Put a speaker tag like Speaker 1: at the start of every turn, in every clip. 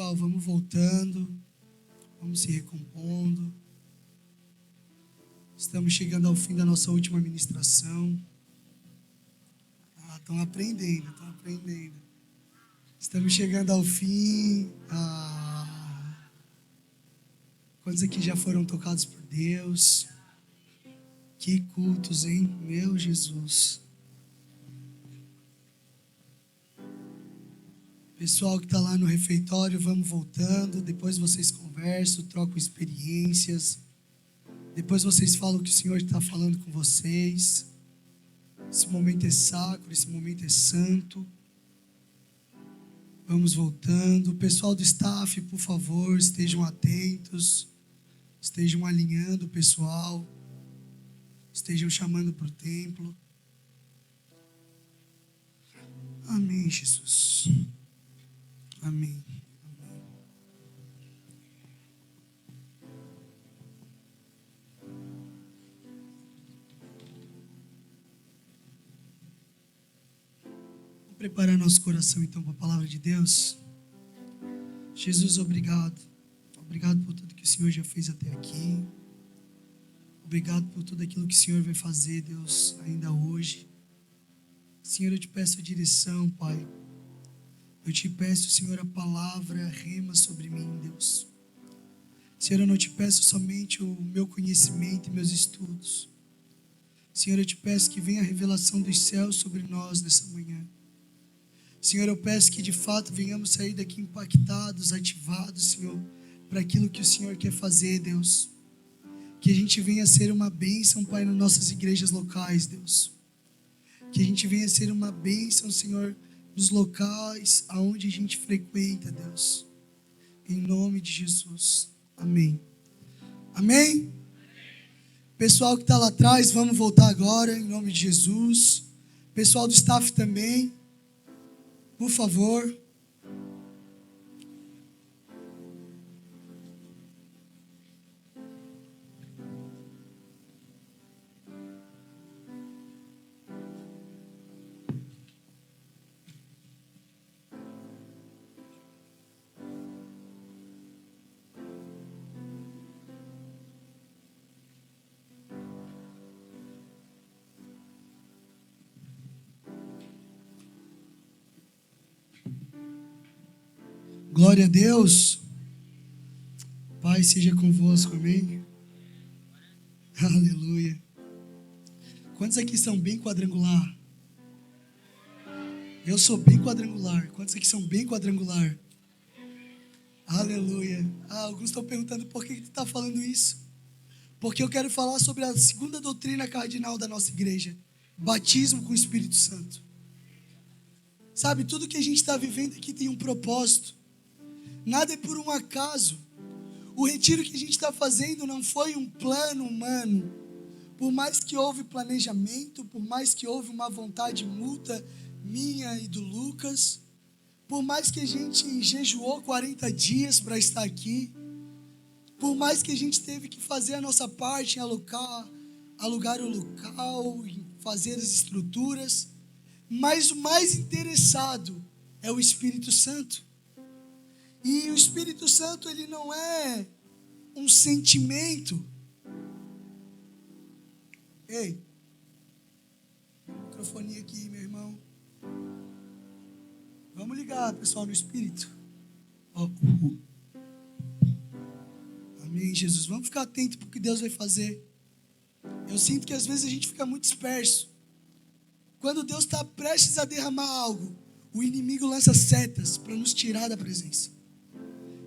Speaker 1: pessoal, vamos voltando, vamos se recompondo. Estamos chegando ao fim da nossa última ministração. Estão aprendendo. Estamos chegando ao fim. Quantos aqui já foram tocados por Deus? Que cultos, hein? Meu Jesus. Pessoal que está lá no refeitório, vamos voltando. Depois vocês conversam, trocam experiências. Depois vocês falam o que o Senhor está falando com vocês. Esse momento é sacro, esse momento é santo. Vamos voltando. O pessoal do staff, por favor, estejam atentos. Estejam alinhando o pessoal. Estejam chamando para o templo. Amém, Jesus. Amém. Vamos preparar nosso coração então para a palavra de Deus. Jesus, obrigado. Obrigado por tudo que o Senhor já fez até aqui. Obrigado por tudo aquilo que o Senhor vai fazer, Deus, ainda hoje. Senhor, eu te peço a direção, Pai. Eu te peço, Senhor, a palavra rema sobre mim, Deus. Senhor, eu não te peço somente o meu conhecimento e meus estudos. Senhor, eu te peço que venha a revelação dos céus sobre nós nessa manhã. Senhor, eu peço que de fato venhamos sair daqui impactados, ativados, Senhor, para aquilo que o Senhor quer fazer, Deus. Que a gente venha ser uma bênção, Pai, nas nossas igrejas locais, Deus. Que a gente venha ser uma bênção, Senhor, nos locais aonde a gente frequenta, Deus. Em nome de Jesus. Amém. Amém? Pessoal que está lá atrás, vamos voltar agora, em nome de Jesus. Pessoal do staff também, por favor. Glória a Deus. Pai seja convosco, amém? Aleluia. Quantos aqui são bem quadrangular? Eu sou bem quadrangular. Quantos aqui são bem quadrangular? Aleluia. Alguns estão perguntando por que tu está falando isso. Porque eu quero falar sobre a segunda doutrina cardinal da nossa igreja. Batismo com o Espírito Santo. Sabe, tudo que a gente está vivendo aqui tem um propósito. Nada é por um acaso. O retiro que a gente está fazendo não foi um plano humano. Por mais que houve planejamento, por mais que houve uma vontade mútua minha e do Lucas, por mais que a gente jejuou 40 dias para estar aqui, por mais que a gente teve que fazer a nossa parte em alugar o local, em fazer as estruturas, mas o mais interessado é o Espírito Santo. E o Espírito Santo, ele não é um sentimento. Ei, microfone aqui, meu irmão. Vamos ligar, pessoal, no Espírito. Amém, Jesus. Vamos ficar atentos para o que Deus vai fazer. Eu sinto que às vezes a gente fica muito disperso. Quando Deus está prestes a derramar algo, o inimigo lança setas para nos tirar da presença.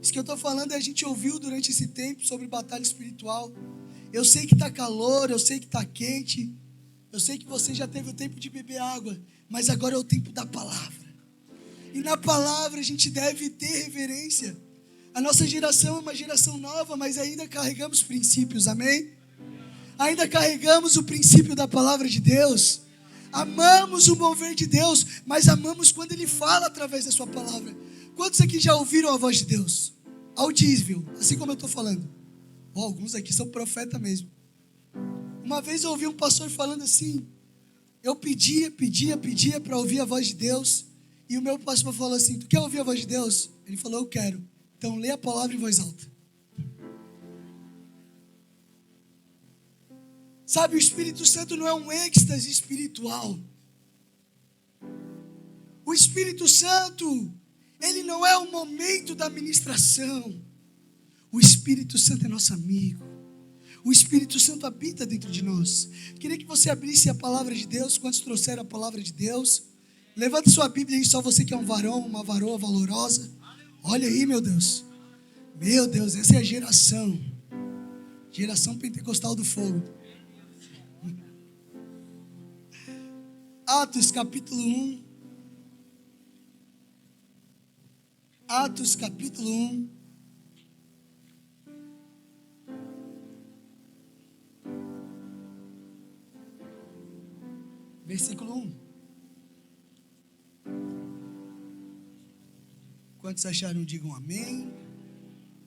Speaker 1: Isso que eu estou falando é a gente ouviu durante esse tempo sobre batalha espiritual. Eu sei que está calor, eu sei que está quente, eu sei que você já teve o tempo de beber água, mas agora é o tempo da palavra. E na palavra a gente deve ter reverência. A nossa geração é uma geração nova, mas ainda carregamos princípios, amém? Ainda carregamos o princípio da palavra de Deus. Amamos o mover de Deus, mas amamos quando Ele fala através da sua palavra. Quantos aqui já ouviram a voz de Deus? Audível, assim como eu estou falando. Alguns aqui são profeta mesmo. Uma vez eu ouvi um pastor falando assim, eu pedia para ouvir a voz de Deus, e o meu pastor falou assim, tu quer ouvir a voz de Deus? Ele falou, eu quero. Então lê a palavra em voz alta. Sabe, o Espírito Santo não é um êxtase espiritual. O Espírito Santo, ele não é o momento da ministração. O Espírito Santo é nosso amigo. O Espírito Santo habita dentro de nós. Queria que você abrisse a palavra de Deus. Quantos trouxeram a palavra de Deus? Levante sua Bíblia aí, só você que é um varão, uma varoa valorosa. Olha aí, meu Deus. Meu Deus, essa é a geração. Geração pentecostal do fogo. Atos capítulo 1. Atos capítulo 1. Versículo 1. Quantos acharam, digam amém.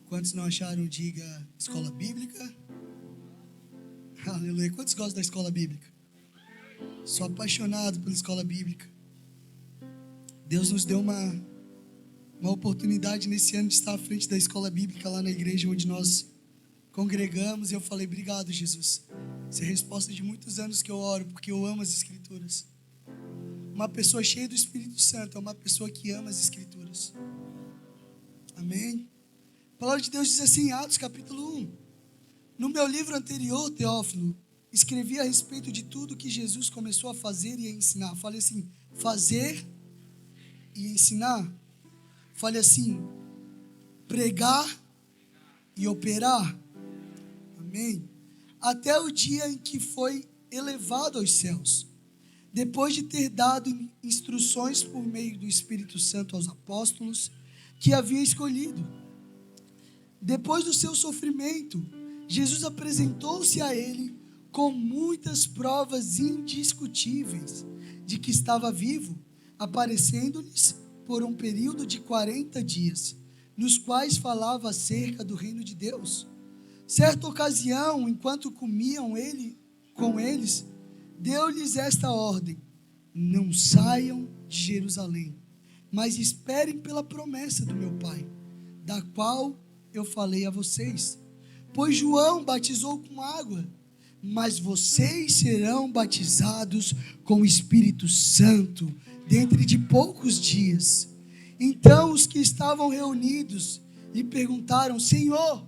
Speaker 1: Quantos não acharam, diga escola bíblica. Aleluia. Quantos gostam da escola bíblica? Sou apaixonado pela escola bíblica. Deus nos deu uma oportunidade nesse ano de estar à frente da escola bíblica lá na igreja onde nós congregamos. E eu falei, obrigado, Jesus. Essa é a resposta de muitos anos que eu oro, porque eu amo as Escrituras. Uma pessoa cheia do Espírito Santo é uma pessoa que ama as Escrituras. Amém? A palavra de Deus diz assim, Atos capítulo 1. No meu livro anterior, Teófilo, escrevi a respeito de tudo que Jesus começou a fazer e a ensinar. Fale assim, fazer e ensinar. Fale assim, pregar e operar. Amém? Até o dia em que foi elevado aos céus, depois de ter dado instruções por meio do Espírito Santo aos apóstolos que havia escolhido. Depois do seu sofrimento, Jesus apresentou-se a ele com muitas provas indiscutíveis de que estava vivo, aparecendo-lhes por um período de 40 dias, nos quais falava acerca do reino de Deus. Certa ocasião, enquanto comiam com eles, deu-lhes esta ordem: não saiam de Jerusalém, mas esperem pela promessa do meu Pai, da qual eu falei a vocês. Pois João batizou com água, mas vocês serão batizados com o Espírito Santo dentro de poucos dias. Então os que estavam reunidos lhe perguntaram: Senhor,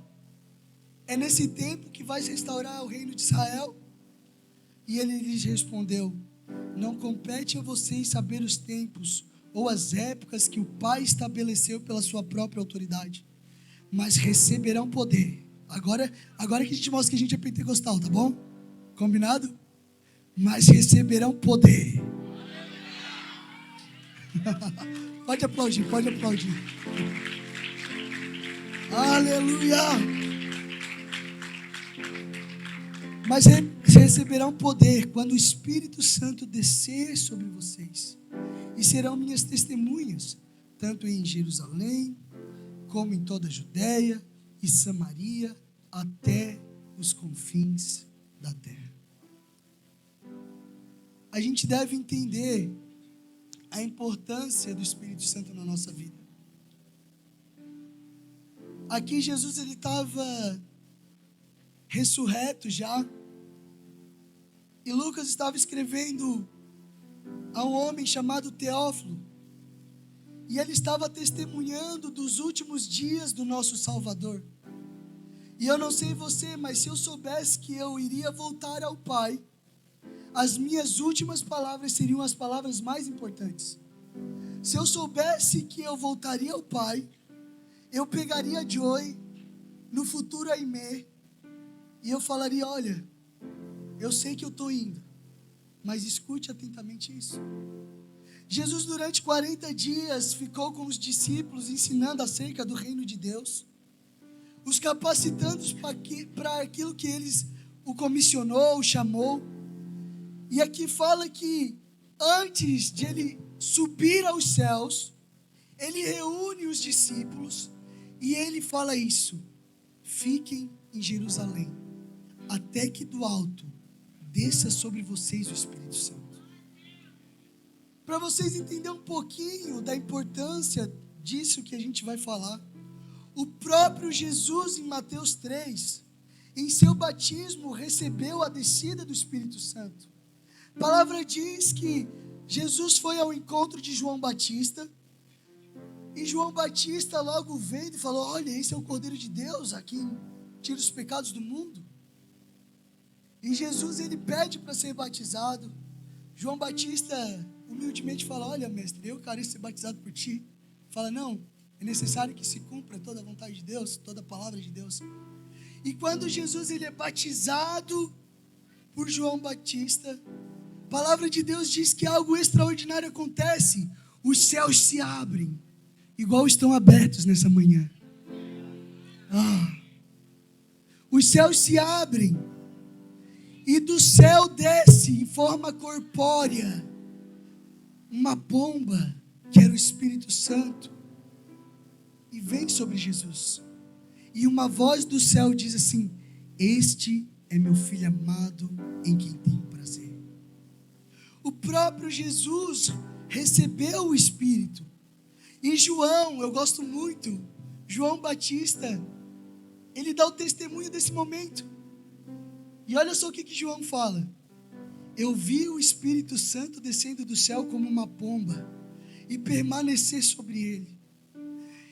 Speaker 1: é nesse tempo que vais restaurar o reino de Israel? E ele lhes respondeu: não compete a vocês saber os tempos ou as épocas que o Pai estabeleceu pela sua própria autoridade, mas receberão poder. Agora que a gente mostra que a gente é pentecostal, tá bom? Combinado? Mas receberão poder. Pode aplaudir, pode aplaudir. Aleluia! Mas receberão poder quando o Espírito Santo descer sobre vocês, e serão minhas testemunhas, tanto em Jerusalém, como em toda a Judéia e Samaria, até os confins da terra. A gente deve entender a importância do Espírito Santo na nossa vida. Aqui Jesus, ele estava ressurreto já, e Lucas estava escrevendo a um homem chamado Teófilo, e ele estava testemunhando dos últimos dias do nosso Salvador. E eu não sei você, mas se eu soubesse que eu iria voltar ao Pai, as minhas últimas palavras seriam as palavras mais importantes. Se eu soubesse que eu voltaria ao Pai, eu pegaria Joy no futuro Aimee e eu falaria: olha, eu sei que eu estou indo, mas escute atentamente isso. Jesus durante 40 dias ficou com os discípulos ensinando acerca do reino de Deus, os capacitando para aquilo que eles o comissionou, o chamou. E aqui fala que antes de ele subir aos céus, ele reúne os discípulos e ele fala isso: fiquem em Jerusalém, até que do alto desça sobre vocês o Espírito Santo. Para vocês entenderem um pouquinho da importância disso que a gente vai falar, O próprio Jesus, em Mateus 3, em seu batismo, recebeu a descida do Espírito Santo. A palavra diz que Jesus foi ao encontro de João Batista, e João Batista logo veio e falou: olha, esse é o Cordeiro de Deus, a quem tira os pecados do mundo. E Jesus, ele pede para ser batizado. João Batista humildemente fala: olha, mestre, eu quero ser batizado por ti. Fala: não, é necessário que se cumpra toda a vontade de Deus, toda a palavra de Deus. E quando Jesus, ele é batizado por João Batista, a palavra de Deus diz que algo extraordinário acontece. Os céus se abrem, igual estão abertos nessa manhã. Os céus se abrem, e do céu desce em forma corpórea uma pomba, que era o Espírito Santo, e vem sobre Jesus. E uma voz do céu diz assim: este é meu filho amado, em quem tenho prazer. O próprio Jesus recebeu o Espírito. E João, eu gosto muito, João Batista, ele dá o testemunho desse momento. E olha só o que João fala: eu vi o Espírito Santo descendo do céu como uma pomba e permanecer sobre ele.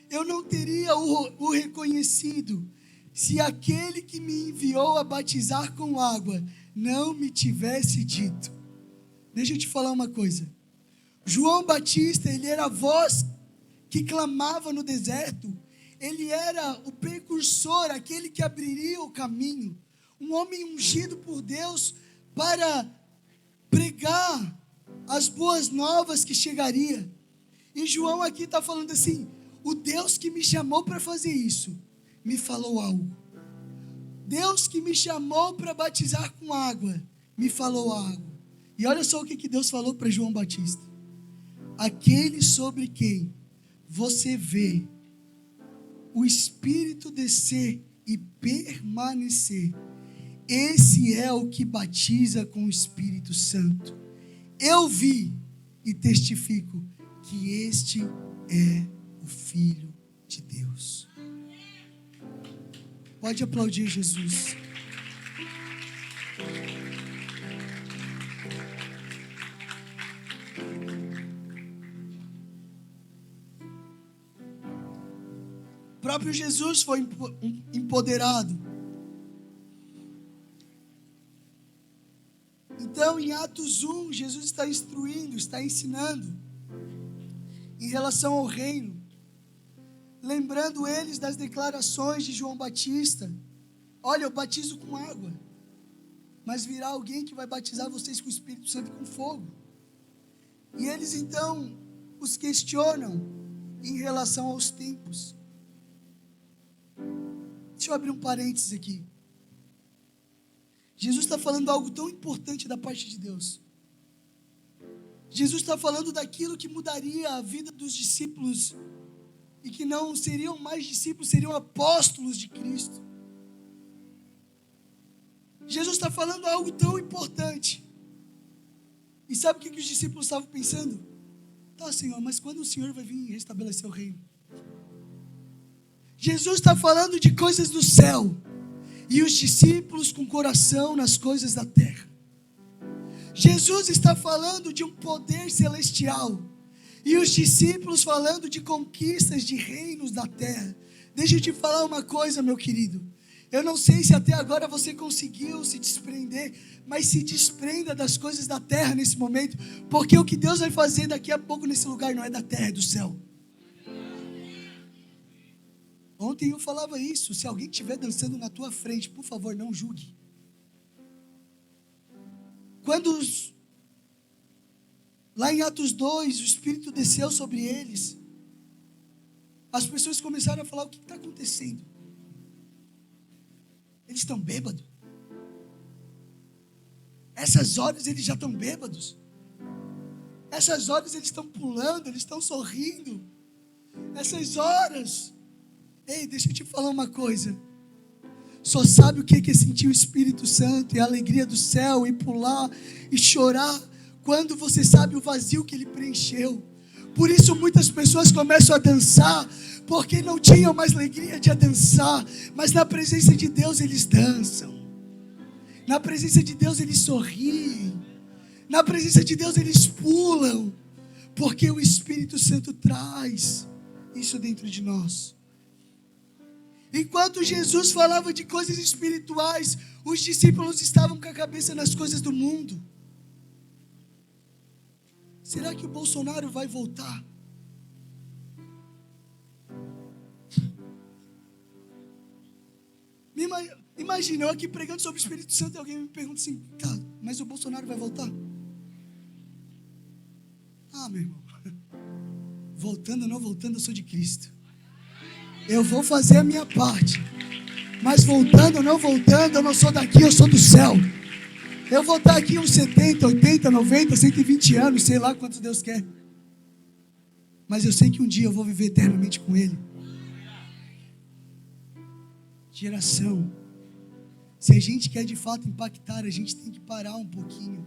Speaker 1: Eu não teria o reconhecido se aquele que me enviou a batizar com água não me tivesse dito. Deixa eu te falar uma coisa. João Batista, ele era a voz que clamava no deserto. Ele era o precursor, aquele que abriria o caminho. Um homem ungido por Deus para pregar as boas novas que chegaria. E João aqui está falando assim: o Deus que me chamou para fazer isso, me falou algo. Deus que me chamou para batizar com água, me falou algo. E olha só o que Deus falou para João Batista: aquele sobre quem você vê o Espírito descer e permanecer, esse é o que batiza com o Espírito Santo. Eu vi e testifico que este é o Filho de Deus. Pode aplaudir Jesus. O próprio Jesus foi empoderado. Então, em Atos 1, Jesus está instruindo, está ensinando em relação ao reino, lembrando eles das declarações de João Batista: olha, eu batizo com água, mas virá alguém que vai batizar vocês com o Espírito Santo e com fogo. E eles então os questionam em relação aos tempos. Deixa eu abrir um parênteses aqui. Jesus está falando algo tão importante da parte de Deus. Jesus está falando daquilo que mudaria a vida dos discípulos, e que não seriam mais discípulos, seriam apóstolos de Cristo. Jesus está falando algo tão importante. E sabe o que os discípulos estavam pensando? Tá, Senhor, mas quando o Senhor vai vir restabelecer o reino? Jesus está falando de coisas do céu, e os discípulos com o coração nas coisas da terra. Jesus está falando de um poder celestial, e os discípulos falando de conquistas de reinos da terra. Deixa eu te falar uma coisa, meu querido. Eu não sei se até agora você conseguiu se desprender, mas se desprenda das coisas da terra nesse momento, porque o que Deus vai fazer daqui a pouco nesse lugar não é da terra, é do céu. Ontem eu falava isso: se alguém estiver dançando na tua frente, por favor, não julgue. Quando lá em Atos 2, o Espírito desceu sobre eles, as pessoas começaram a falar: o que está acontecendo? Eles estão bêbados. Essas horas eles já estão bêbados. Essas horas eles estão pulando, eles estão sorrindo. Essas horas... Ei, deixa eu te falar uma coisa. Só sabe o que é sentir o Espírito Santo e a alegria do céu, e pular e chorar, quando você sabe o vazio que ele preencheu. Por isso muitas pessoas começam a dançar, porque não tinham mais alegria de dançar, mas na presença de Deus eles dançam. Na presença de Deus eles sorriem. Na presença de Deus eles pulam, porque o Espírito Santo traz isso dentro de nós. Enquanto Jesus falava de coisas espirituais, os discípulos estavam com a cabeça nas coisas do mundo. Será que o Bolsonaro vai voltar? Imagina, eu aqui pregando sobre o Espírito Santo e alguém me pergunta assim, cara, mas o Bolsonaro vai voltar? Ah, meu irmão, voltando ou não voltando, eu sou de Cristo. Eu vou fazer a minha parte, mas voltando ou não voltando, eu não sou daqui, eu sou do céu. Eu vou estar aqui uns 70, 80, 90, 120 anos, sei lá quantos Deus quer. Mas eu sei que um dia eu vou viver eternamente com Ele. Geração, se a gente quer de fato impactar, a gente tem que parar um pouquinho.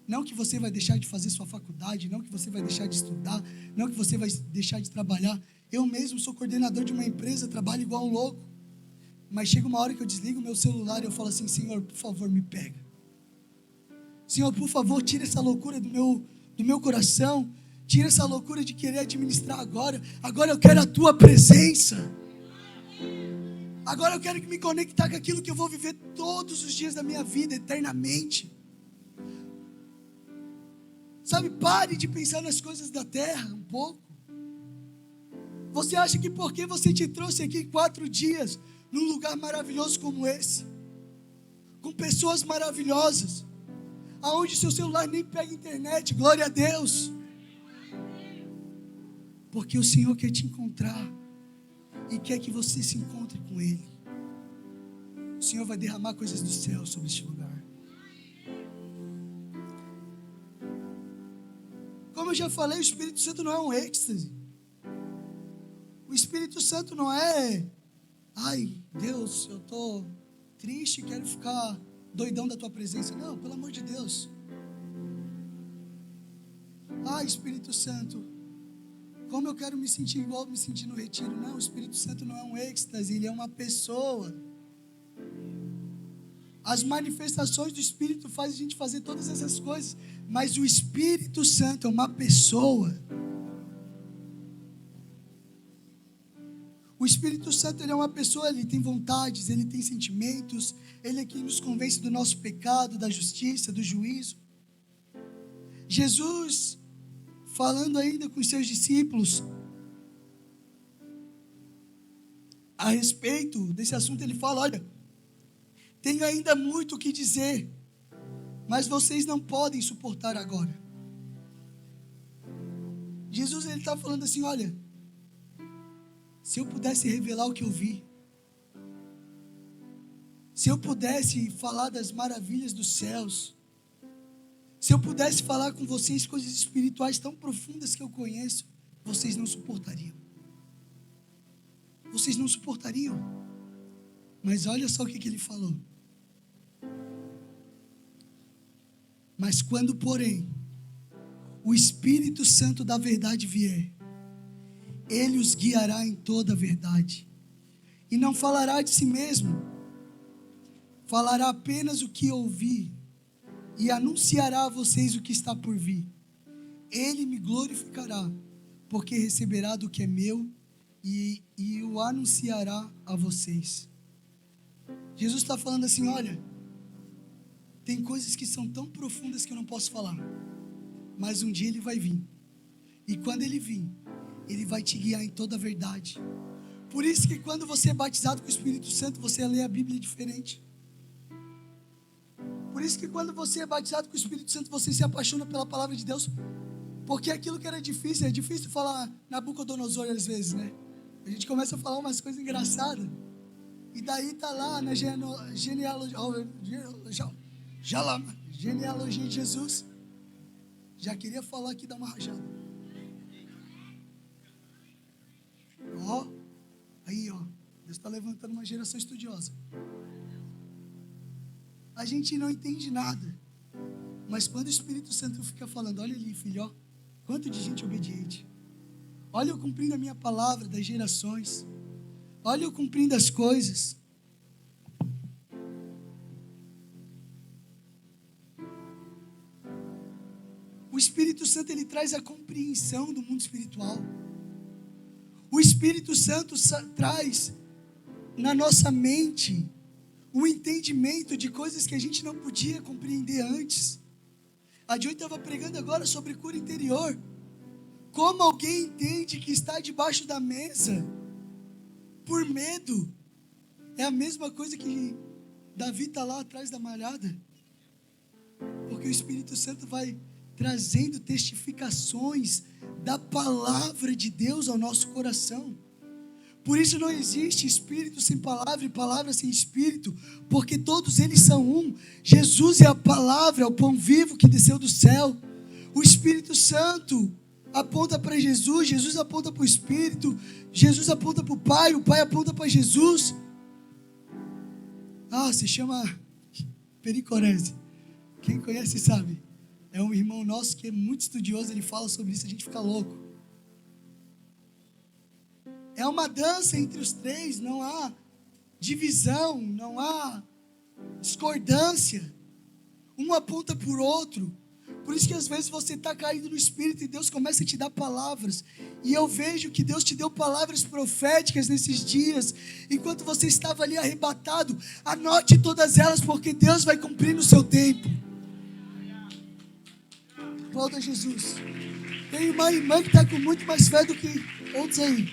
Speaker 1: Não que você vai deixar de fazer sua faculdade, não que você vai deixar de estudar, não que você vai deixar de trabalhar. Eu mesmo sou coordenador de uma empresa, trabalho igual um louco. Mas chega uma hora que eu desligo o meu celular e eu falo assim, Senhor, por favor, me pega. Senhor, por favor, tira essa loucura do meu coração. Tira essa loucura de querer administrar agora. Agora eu quero a Tua presença. Agora eu quero me conectar com aquilo que eu vou viver todos os dias da minha vida, eternamente. Sabe, pare de pensar nas coisas da terra um pouco. Você acha que porque você te trouxe aqui 4 dias, num lugar maravilhoso como esse, com pessoas maravilhosas, aonde seu celular nem pega internet, glória a Deus, porque o Senhor quer te encontrar, e quer que você se encontre com Ele. O Senhor vai derramar coisas do céu sobre este lugar. Como eu já falei, o Espírito Santo não é um êxtase. O Espírito Santo não é, ai, Deus, eu estou triste e quero ficar doidão da Tua presença. Não, pelo amor de Deus. Ai, Espírito Santo, como eu quero me sentir igual me senti no retiro. Não, o Espírito Santo não é um êxtase, ele é uma pessoa. As manifestações do Espírito fazem a gente fazer todas essas coisas, mas o Espírito Santo é uma pessoa. O Espírito Santo, ele é uma pessoa, ele tem vontades, ele tem sentimentos, ele é quem nos convence do nosso pecado, da justiça, do juízo. Jesus, falando ainda com os seus discípulos a respeito desse assunto, ele fala, olha, tenho ainda muito o que dizer, mas vocês não podem suportar agora. Jesus, ele está falando assim, olha, se eu pudesse revelar o que eu vi, se eu pudesse falar das maravilhas dos céus, se eu pudesse falar com vocês coisas espirituais tão profundas que eu conheço, vocês não suportariam. Vocês não suportariam. Mas olha só o que ele falou. Mas quando, porém, o Espírito Santo da verdade vier, Ele os guiará em toda a verdade. E não falará de si mesmo, falará apenas o que ouvir, e anunciará a vocês o que está por vir. Ele me glorificará, porque receberá do que é meu, e o anunciará a vocês. Jesus está falando assim, olha, tem coisas que são tão profundas que eu não posso falar, mas um dia Ele vai vir, e quando Ele vir, Ele vai te guiar em toda a verdade. Por isso que quando você é batizado com o Espírito Santo, você lê a Bíblia diferente. Por isso que quando você é batizado com o Espírito Santo, você se apaixona pela palavra de Deus, porque aquilo que era difícil, é difícil falar Nabucodonosor às vezes, né? A gente começa a falar umas coisas engraçadas, e daí tá lá na genealogia de Jesus, já queria falar aqui, dar uma rajada. Ó, aí ó, Deus está levantando uma geração estudiosa. A gente não entende nada, mas quando o Espírito Santo fica falando, olha ali filho, ó, Quanto de gente obediente. Olha eu cumprindo a minha palavra das gerações. Olha eu cumprindo as coisas. O Espírito Santo, ele traz a compreensão do mundo espiritual. O Espírito Santo traz na nossa mente o entendimento de coisas que a gente não podia compreender antes. A Joy estava pregando agora sobre cura interior. Como alguém entende que está debaixo da mesa por medo? É a mesma coisa que Davi está lá atrás da malhada. Porque o Espírito Santo vai trazendo testificações da palavra de Deus ao nosso coração. Por isso não existe espírito sem palavra e palavra sem espírito, porque todos eles são um. Jesus é a palavra, é o pão vivo que desceu do céu. O Espírito Santo aponta para Jesus, Jesus aponta para o Espírito, Jesus aponta para o Pai aponta para Jesus. Se chama pericorese. Quem conhece sabe. É um irmão nosso que é muito estudioso, ele fala sobre isso, a gente fica louco. É uma dança entre os três, não há divisão, não há discordância. Um aponta para o outro. Por isso que às vezes você está caído no Espírito e Deus começa a te dar palavras. E eu vejo que Deus te deu palavras proféticas nesses dias. Enquanto você estava ali arrebatado, anote todas elas, porque Deus vai cumprir no seu tempo. Glória a Jesus. Tem uma irmã que está com muito mais fé do que outros aí.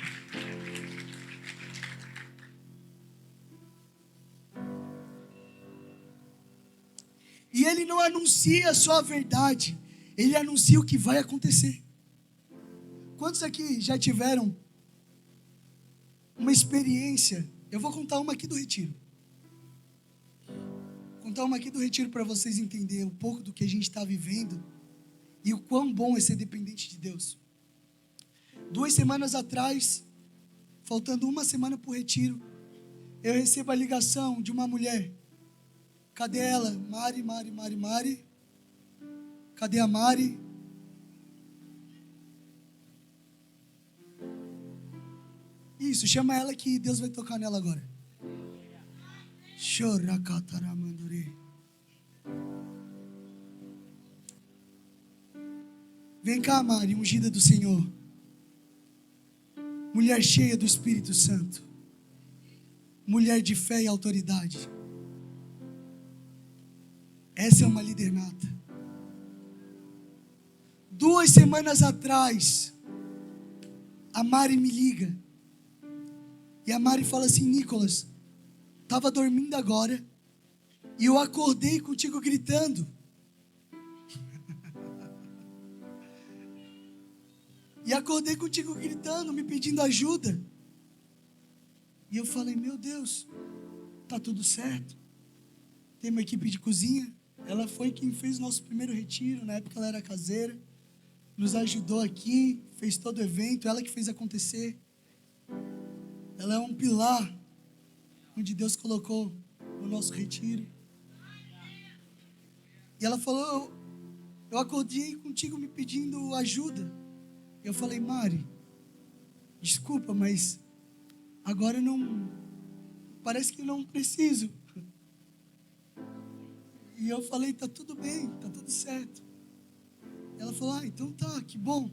Speaker 1: E ele não anuncia só a verdade, ele anuncia o que vai acontecer. Quantos aqui já tiveram uma experiência? Eu vou contar uma aqui do Retiro. Contar uma aqui do Retiro para vocês entenderem um pouco do que a gente está vivendo e o quão bom é ser dependente de Deus. 2 semanas atrás, faltando uma semana para o Retiro, eu recebo a ligação de uma mulher. Cadê ela? Mari. Cadê a Mari? Isso, chama ela que Deus vai tocar nela agora. Choracataramandure. Vem cá, Mari, ungida do Senhor. Mulher cheia do Espírito Santo. Mulher de fé e autoridade. Essa é uma líder nata. 2 semanas atrás, a Mari me liga. E a Mari fala assim: Nicolas, estava dormindo agora e eu acordei contigo gritando. E acordei contigo gritando, me pedindo ajuda. E eu falei: meu Deus, tá tudo certo. Tem uma equipe de cozinha. Ela foi quem fez o nosso primeiro retiro. Na época ela era caseira. Nos ajudou aqui, fez todo o evento. Ela que fez acontecer. Ela é um pilar onde Deus colocou no nosso retiro. E ela falou: eu acordei contigo me pedindo ajuda. Eu falei: Mari, desculpa, mas agora não, parece que não preciso. E eu falei: tá tudo bem, tá tudo certo. Ela falou: então tá, que bom.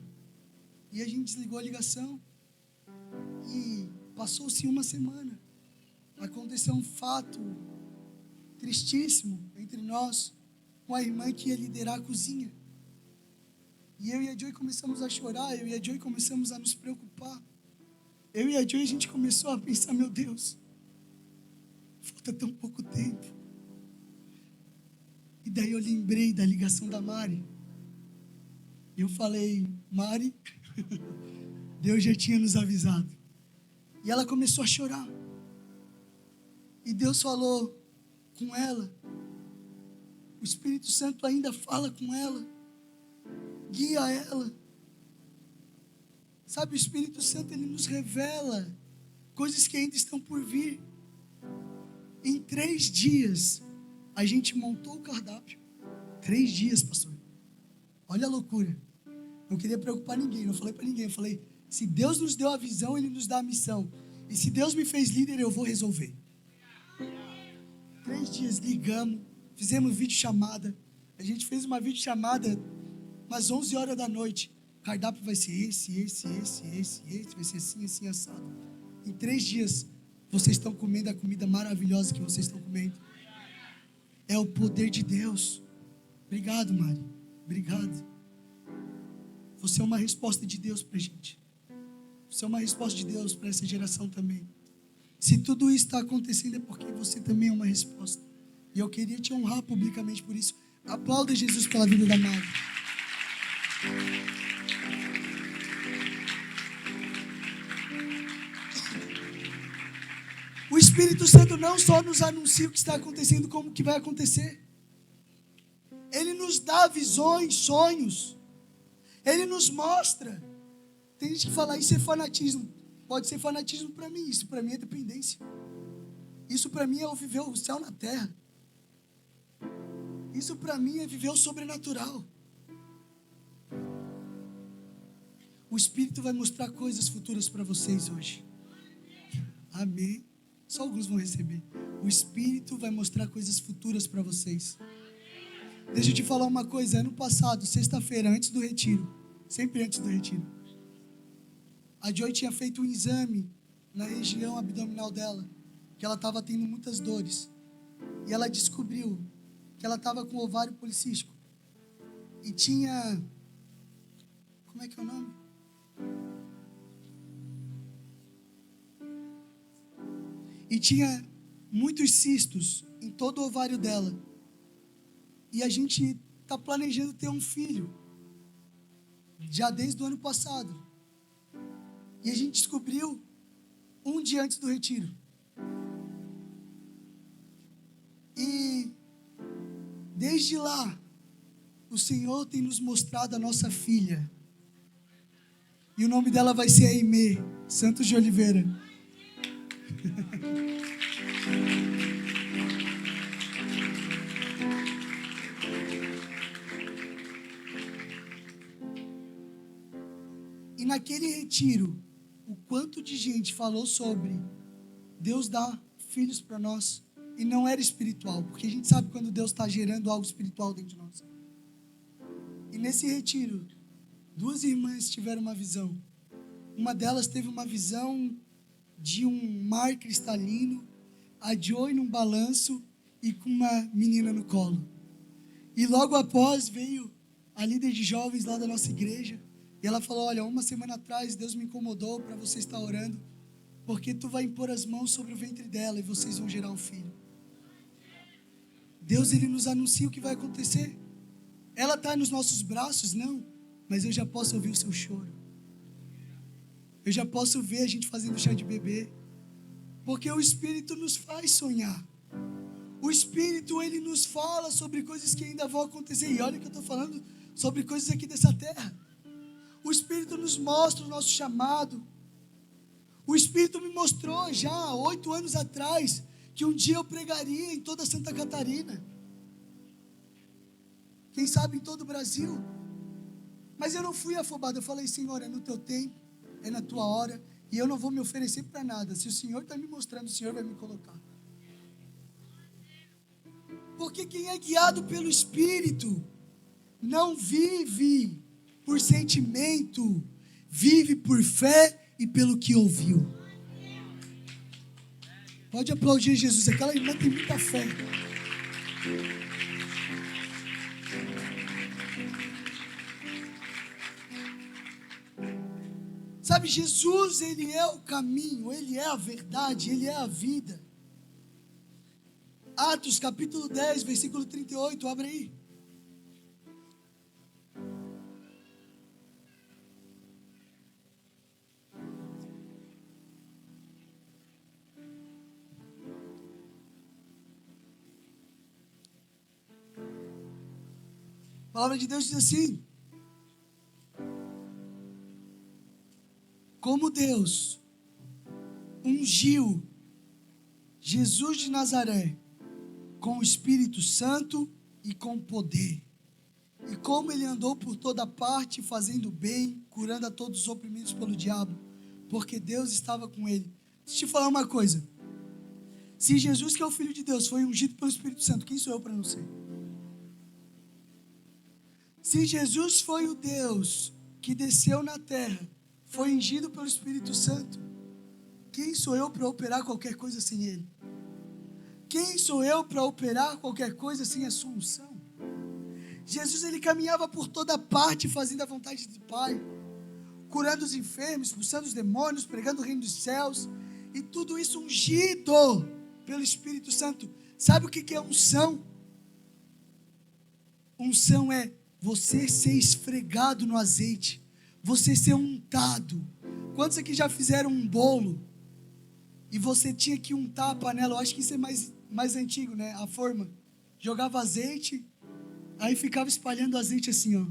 Speaker 1: E a gente desligou a ligação. E passou-se uma semana. Aconteceu um fato tristíssimo entre nós, com a irmã que ia liderar a cozinha. E eu e a Joy começamos a chorar, eu e a Joy começamos a nos preocupar. Eu e a Joy, a gente começou a pensar: meu Deus, falta tão pouco tempo. E daí eu lembrei da ligação da Mari. Eu falei: Mari, Deus já tinha nos avisado. E ela começou a chorar. E Deus falou com ela. O Espírito Santo ainda fala com ela. Guia ela. Sabe, o Espírito Santo, ele nos revela coisas que ainda estão por vir. Em 3 dias, a gente montou o cardápio. 3 dias, pastor. Olha a loucura. Não queria preocupar ninguém, não falei para ninguém. Eu falei, se Deus nos deu a visão, Ele nos dá a missão. E se Deus me fez líder, eu vou resolver. 3 dias ligamos, fizemos videochamada. A gente fez uma videochamada umas 11 horas da noite. O cardápio vai ser esse. Vai ser assim, assim, assado. Em 3 dias, vocês estão comendo a comida maravilhosa que vocês estão comendo. É o poder de Deus. Obrigado, Mari. Obrigado. Você é uma resposta de Deus para a gente. Você é uma resposta de Deus para essa geração também. Se tudo isso está acontecendo é porque você também é uma resposta. E eu queria te honrar publicamente por isso. Aplauda Jesus pela vida da Mari. O Espírito Santo não só nos anuncia o que está acontecendo, como o que vai acontecer. Ele nos dá visões, sonhos. Ele nos mostra. Tem gente que fala, isso é fanatismo. Pode ser fanatismo para mim. Isso para mim é dependência. Isso para mim é viver o céu na terra. Isso para mim é viver o sobrenatural. O Espírito vai mostrar coisas futuras para vocês hoje. Amém. Só alguns vão receber. O Espírito vai mostrar coisas futuras para vocês. Deixa eu te falar uma coisa. Ano passado, sexta-feira, antes do retiro, sempre antes do retiro, a Joy tinha feito um exame na região abdominal dela, que ela estava tendo muitas dores. E ela descobriu que ela estava com ovário policístico. E tinha... Como é que é o nome? E tinha muitos cistos em todo o ovário dela. E a gente está planejando ter um filho, já desde o ano passado. E a gente descobriu um dia antes do retiro. E desde lá, o Senhor tem nos mostrado a nossa filha. E o nome dela vai ser Aimee Santos de Oliveira. E naquele retiro, o quanto de gente falou sobre Deus dar filhos para nós, e não era espiritual, porque a gente sabe quando Deus está gerando algo espiritual dentro de nós. E nesse retiro, 2 irmãs tiveram uma visão. Uma delas teve uma visão de um mar cristalino, a Joy num balanço e com uma menina no colo. E logo após veio a líder de jovens lá da nossa igreja, e ela falou, olha, 1 semana atrás Deus me incomodou para você estar orando, porque tu vai impor as mãos sobre o ventre dela e vocês vão gerar um filho. Deus, Ele nos anuncia o que vai acontecer. Ela está nos nossos braços? Não, mas eu já posso ouvir o seu choro. Eu já posso ver a gente fazendo chá de bebê, porque o Espírito nos faz sonhar. O Espírito, Ele nos fala sobre coisas que ainda vão acontecer. E olha que eu estou falando sobre coisas aqui dessa terra. O Espírito nos mostra o nosso chamado. O Espírito me mostrou já há 8 anos atrás que um dia eu pregaria em toda Santa Catarina. Quem sabe em todo o Brasil. Mas eu não fui afobado. Eu falei, Senhor, é no teu tempo, é na tua hora, e eu não vou me oferecer para nada. Se o Senhor está me mostrando, o Senhor vai me colocar. Porque quem é guiado pelo Espírito não vive por sentimento, vive por fé e pelo que ouviu. Pode aplaudir Jesus, aquela irmã tem muita fé. Sabe, Jesus, Ele é o caminho, Ele é a verdade, Ele é a vida. Atos capítulo 10, versículo 38, abre aí. A palavra de Deus diz assim: como Deus ungiu Jesus de Nazaré com o Espírito Santo e com poder, E como ele andou por toda parte, fazendo bem, curando a todos os oprimidos pelo diabo, porque Deus estava com ele. Deixa eu te falar uma coisa. Se Jesus, que é o Filho de Deus, foi ungido pelo Espírito Santo, quem sou eu para não ser? Se Jesus foi o Deus que desceu na terra, foi ungido pelo Espírito Santo, quem sou eu para operar qualquer coisa sem Ele? Quem sou eu para operar qualquer coisa sem a sua unção? Jesus, ele caminhava por toda parte, fazendo a vontade do Pai, curando os enfermos, expulsando os demônios, pregando o reino dos céus, e tudo isso ungido pelo Espírito Santo. Sabe o que é unção? Unção é você ser esfregado no azeite, você ser untado. Quantos aqui já fizeram um bolo e você tinha que untar a panela? Eu acho que isso é mais antigo, né? A forma. Jogava azeite, aí ficava espalhando o azeite assim, ó.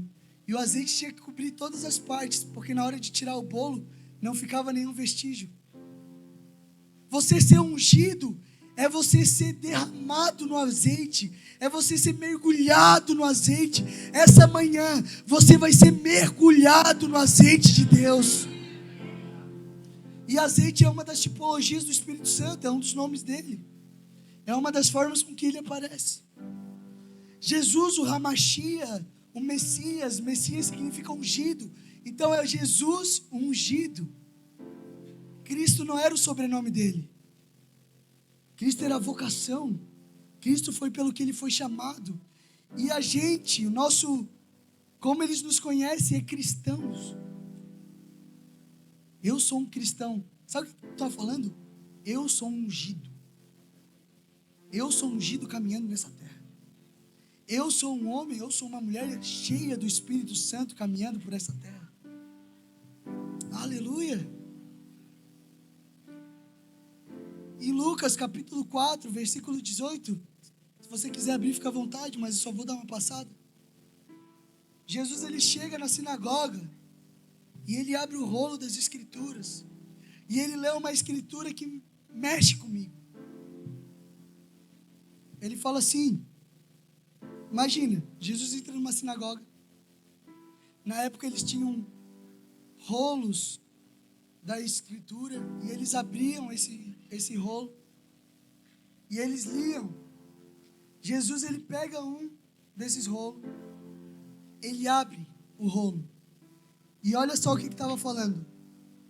Speaker 1: E o azeite tinha que cobrir todas as partes, porque na hora de tirar o bolo, não ficava nenhum vestígio. Você ser ungido é você ser derramado no azeite, é você ser mergulhado no azeite. Essa manhã, você vai ser mergulhado no azeite de Deus. E azeite é uma das tipologias do Espírito Santo, é um dos nomes dele. É uma das formas com que ele aparece. Jesus, o Hamashia, o Messias significa ungido. Então é Jesus ungido. Cristo não era o sobrenome dele. Cristo era a vocação. Cristo foi pelo que ele foi chamado. E a gente, como eles nos conhecem, é cristãos. Eu sou um cristão. Sabe o que eu estou falando? Eu sou um ungido. Eu sou ungido caminhando nessa terra. Eu sou um homem, eu sou uma mulher cheia do Espírito Santo caminhando por essa terra. Aleluia! Em Lucas capítulo 4, versículo 18, se você quiser abrir, fica à vontade, mas eu só vou dar uma passada. Jesus, ele chega na sinagoga e ele abre o rolo das escrituras e ele lê uma escritura que mexe comigo. Ele fala assim, imagina, Jesus entra numa sinagoga. Na época eles tinham rolos da escritura e eles abriam esse rolo e eles liam. Jesus, ele pega um desses rolos, ele abre o rolo e olha só o que estava falando: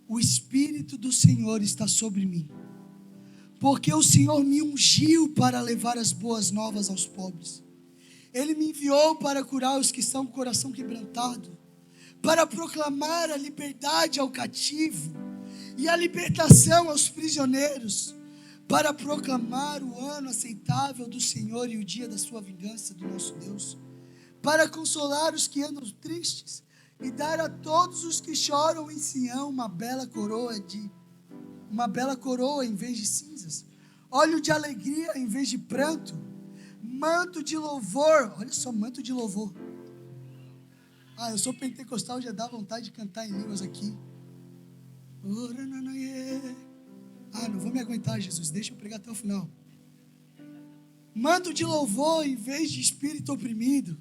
Speaker 1: o Espírito do Senhor está sobre mim, porque o Senhor me ungiu para levar as boas novas aos pobres. Ele me enviou para curar os que estão com o coração quebrantado, para proclamar a liberdade ao cativo e a libertação aos prisioneiros, para proclamar o ano aceitável do Senhor e o dia da sua vingança, do nosso Deus, para consolar os que andam tristes e dar a todos os que choram em Sião uma bela coroa em vez de cinzas, óleo de alegria em vez de pranto, manto de louvor. Olha só, manto de louvor. Eu sou pentecostal, já dá vontade de cantar em línguas aqui. Não vou me aguentar, Jesus, deixa eu pregar até o final. Manto de louvor em vez de espírito oprimido.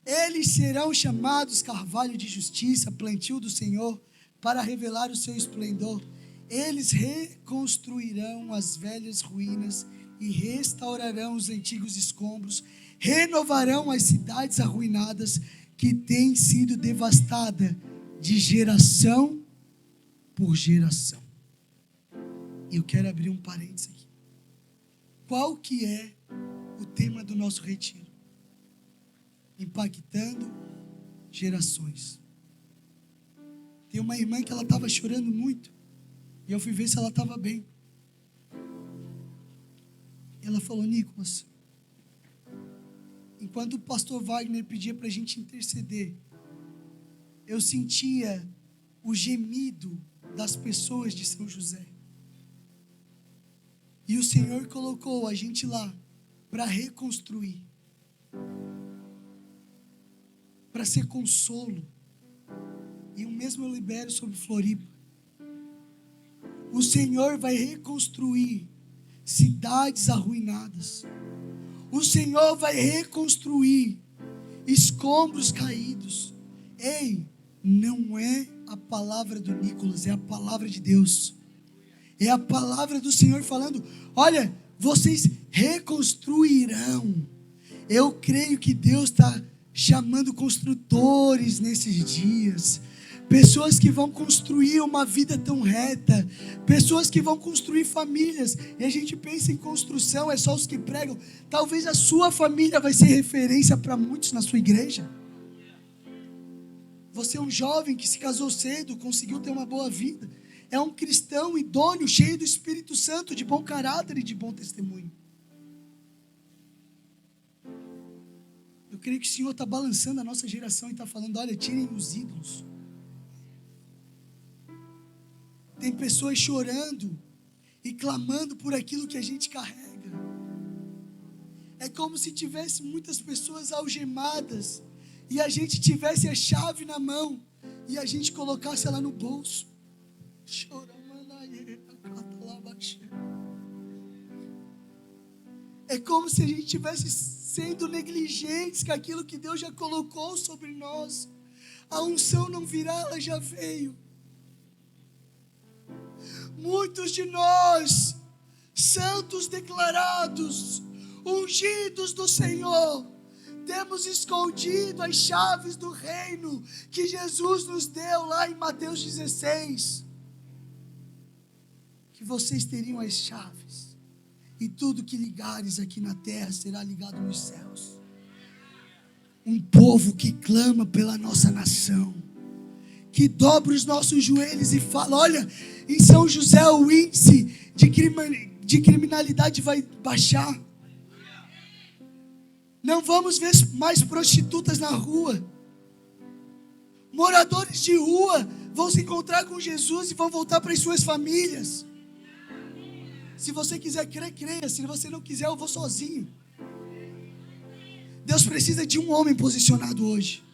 Speaker 1: Eles serão chamados carvalho de justiça, plantio do Senhor, para revelar o seu esplendor. Eles reconstruirão as velhas ruínas e restaurarão os antigos escombros, renovarão as cidades arruinadas que têm sido devastadas de geração por geração. Eu quero abrir um parênteses aqui. Qual que é o tema do nosso retiro? Impactando gerações. Tem uma irmã que ela estava chorando muito e eu fui ver se ela estava bem. Ela falou: Nicolas, enquanto o pastor Wagner pedia para a gente interceder, eu sentia o gemido das pessoas de São José. E o Senhor colocou a gente lá para reconstruir, para ser consolo. E o mesmo eu libero sobre Floripa. O Senhor vai reconstruir cidades arruinadas. O Senhor vai reconstruir escombros caídos. Ei, não é a palavra do Nicolas, é a palavra de Deus. É a palavra do Senhor falando: olha, vocês reconstruirão. Eu creio que Deus está chamando construtores nesses dias. Pessoas que vão construir uma vida tão reta. Pessoas que vão construir famílias. E a gente pensa em construção, é só os que pregam. Talvez a sua família vai ser referência para muitos na sua igreja. Você é um jovem que se casou cedo, conseguiu ter uma boa vida. É um cristão idôneo, cheio do Espírito Santo, de bom caráter e de bom testemunho. Eu creio que o Senhor está balançando a nossa geração e está falando: olha, tirem os ídolos. Tem pessoas chorando e clamando por aquilo que a gente carrega. É como se tivesse muitas pessoas algemadas e a gente tivesse a chave na mão e a gente colocasse ela no bolso. É como se a gente estivesse sendo negligentes com aquilo que Deus já colocou sobre nós. A unção não virá, ela já veio. Muitos de nós, santos declarados, ungidos do Senhor, temos escondido as chaves do reino que Jesus nos deu lá em Mateus 16. Que vocês teriam as chaves, e tudo que ligares aqui na terra será ligado nos céus. Um povo que clama pela nossa nação, que dobra os nossos joelhos e fala: olha, em São José o índice de criminalidade vai baixar. Não vamos ver mais prostitutas na rua. Moradores de rua vão se encontrar com Jesus e vão voltar para as suas famílias. Se você quiser crer, creia. Se você não quiser, eu vou sozinho. Deus precisa de um homem posicionado hoje.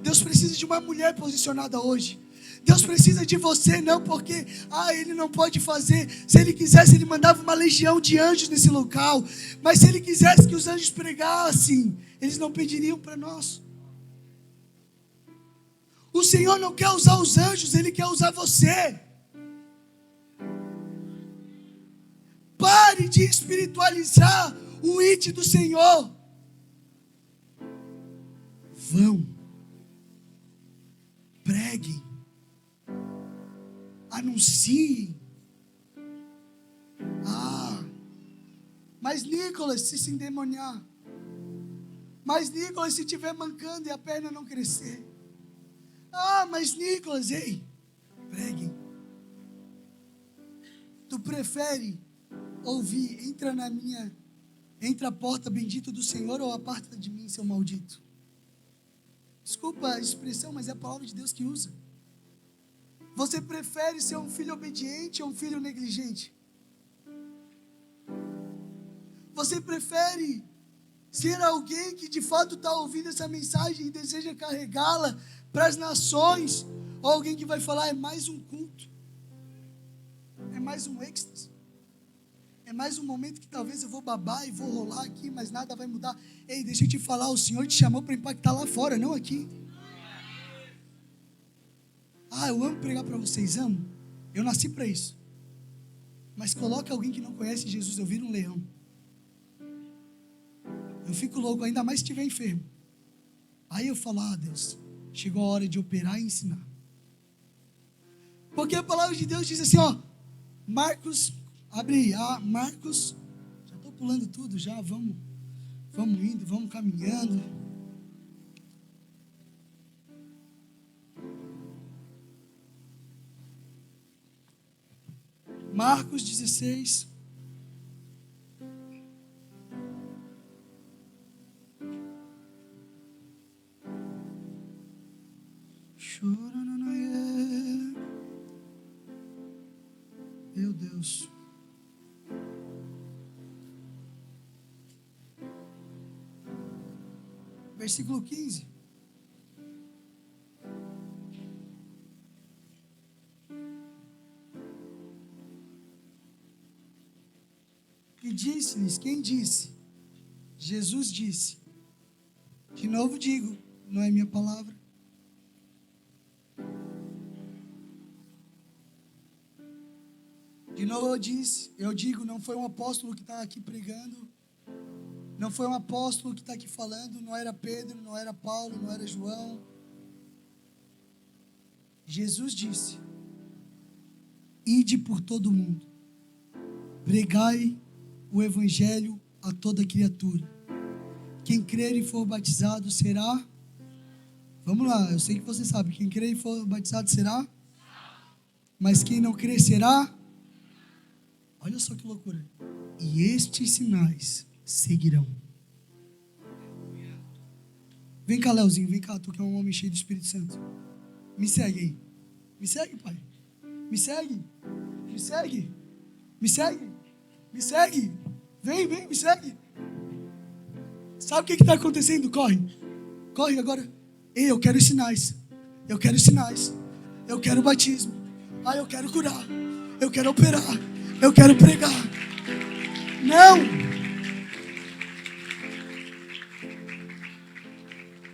Speaker 1: Deus precisa de uma mulher posicionada hoje. Deus precisa de você, não porque Ele não pode fazer. Se Ele quisesse, Ele mandava uma legião de anjos nesse local. Mas se Ele quisesse que os anjos pregassem, eles não pediriam para nós. O Senhor não quer usar os anjos, Ele quer usar você. Pare de espiritualizar o IT do Senhor. Vão, preguem, anunciem. Mas Nicolas, se endemoniar. Mas Nicolas, se estiver mancando e a perna não crescer. Mas Nicolas, ei, preguem. Tu prefere ouvir: entra a porta bendita do Senhor, ou aparta de mim, seu maldito? Desculpa a expressão, mas é a palavra de Deus que usa. Você prefere ser um filho obediente ou um filho negligente? Você prefere ser alguém que de fato está ouvindo essa mensagem e deseja carregá-la para as nações, ou alguém que vai falar: é mais um culto, é mais um êxtase, é mais um momento que talvez eu vou babar e vou rolar aqui, mas nada vai mudar? Ei, deixa eu te falar, o Senhor te chamou para impactar lá fora, não aqui. Eu amo pregar para vocês, amo. Eu nasci para isso. Mas coloca alguém que não conhece Jesus, eu viro um leão. Eu fico louco, ainda mais se estiver enfermo. Aí eu falo: Deus, chegou a hora de operar e ensinar. Porque a palavra de Deus diz assim, Marcos, abre aí, Marcos, já estou pulando tudo já, vamos indo, vamos caminhando. Marcos 16. Meu Deus. Versículo 15. E disse-lhes: quem disse? Jesus disse. De novo digo, não é minha palavra. De novo eu digo, não foi um apóstolo que está aqui pregando, não foi um apóstolo que está aqui falando, não era Pedro, não era Paulo, não era João. Jesus disse: ide por todo o mundo, pregai o evangelho a toda criatura. Quem crer e for batizado será... Vamos lá, eu sei que você sabe, quem crer e for batizado será... Mas quem não crer será... Olha só que loucura. E estes sinais seguirão. Vem cá, Leozinho, vem cá, tu que é um homem cheio do Espírito Santo. Me segue aí. Me segue, pai. Me segue. Me segue. Me segue. Me segue. Vem, me segue. Sabe o que está acontecendo? Corre. Corre agora. Ei, eu quero os sinais. Eu quero os sinais. Eu quero o batismo. Ah, eu quero curar. Eu quero operar. Eu quero pregar. Não.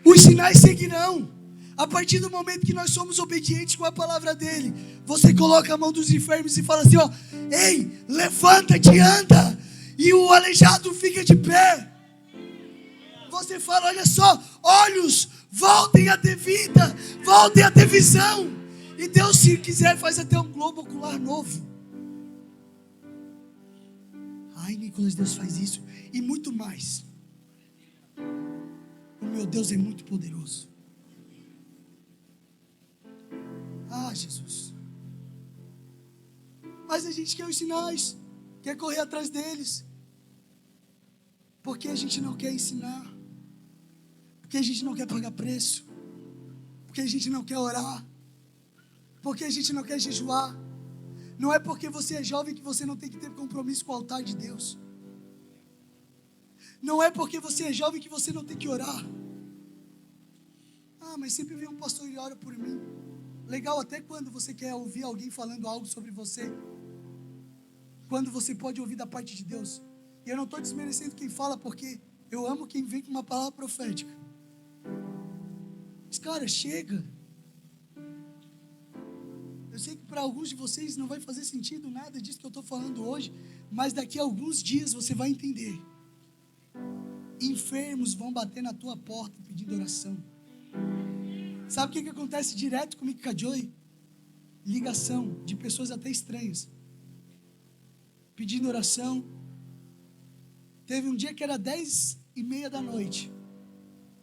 Speaker 1: Os sinais seguirão. A partir do momento que nós somos obedientes com a palavra dele, você coloca a mão dos enfermos e fala assim, ó: ei, levanta-te, anda. E o aleijado fica de pé. Você fala, olha só, olhos, voltem a ter vida, voltem a ter visão. E Deus, se quiser, faz até um globo ocular novo. Ai, Nicolas, Deus faz isso e muito mais. O meu Deus é muito poderoso. Ah, Jesus. Mas a gente quer os sinais, quer correr atrás deles. Porque a gente não quer ensinar. Porque a gente não quer pagar preço. Porque a gente não quer orar. Porque a gente não quer jejuar. Não é porque você é jovem que você não tem que ter compromisso com o altar de Deus. Não é porque você é jovem que você não tem que orar. Ah, mas sempre vem um pastor e ora por mim. Legal, até quando você quer ouvir alguém falando algo sobre você? Quando você pode ouvir da parte de Deus? E eu não estou desmerecendo quem fala, porque eu amo quem vem com uma palavra profética. Mas, cara, chega. Eu sei que para alguns de vocês não vai fazer sentido nada disso que eu estou falando hoje, mas daqui a alguns dias você vai entender. Enfermos vão bater na tua porta pedindo oração. Sabe o que acontece direto comigo com a Joy? Ligação de pessoas até estranhas, pedindo oração. Teve um dia que era 10:30 da noite.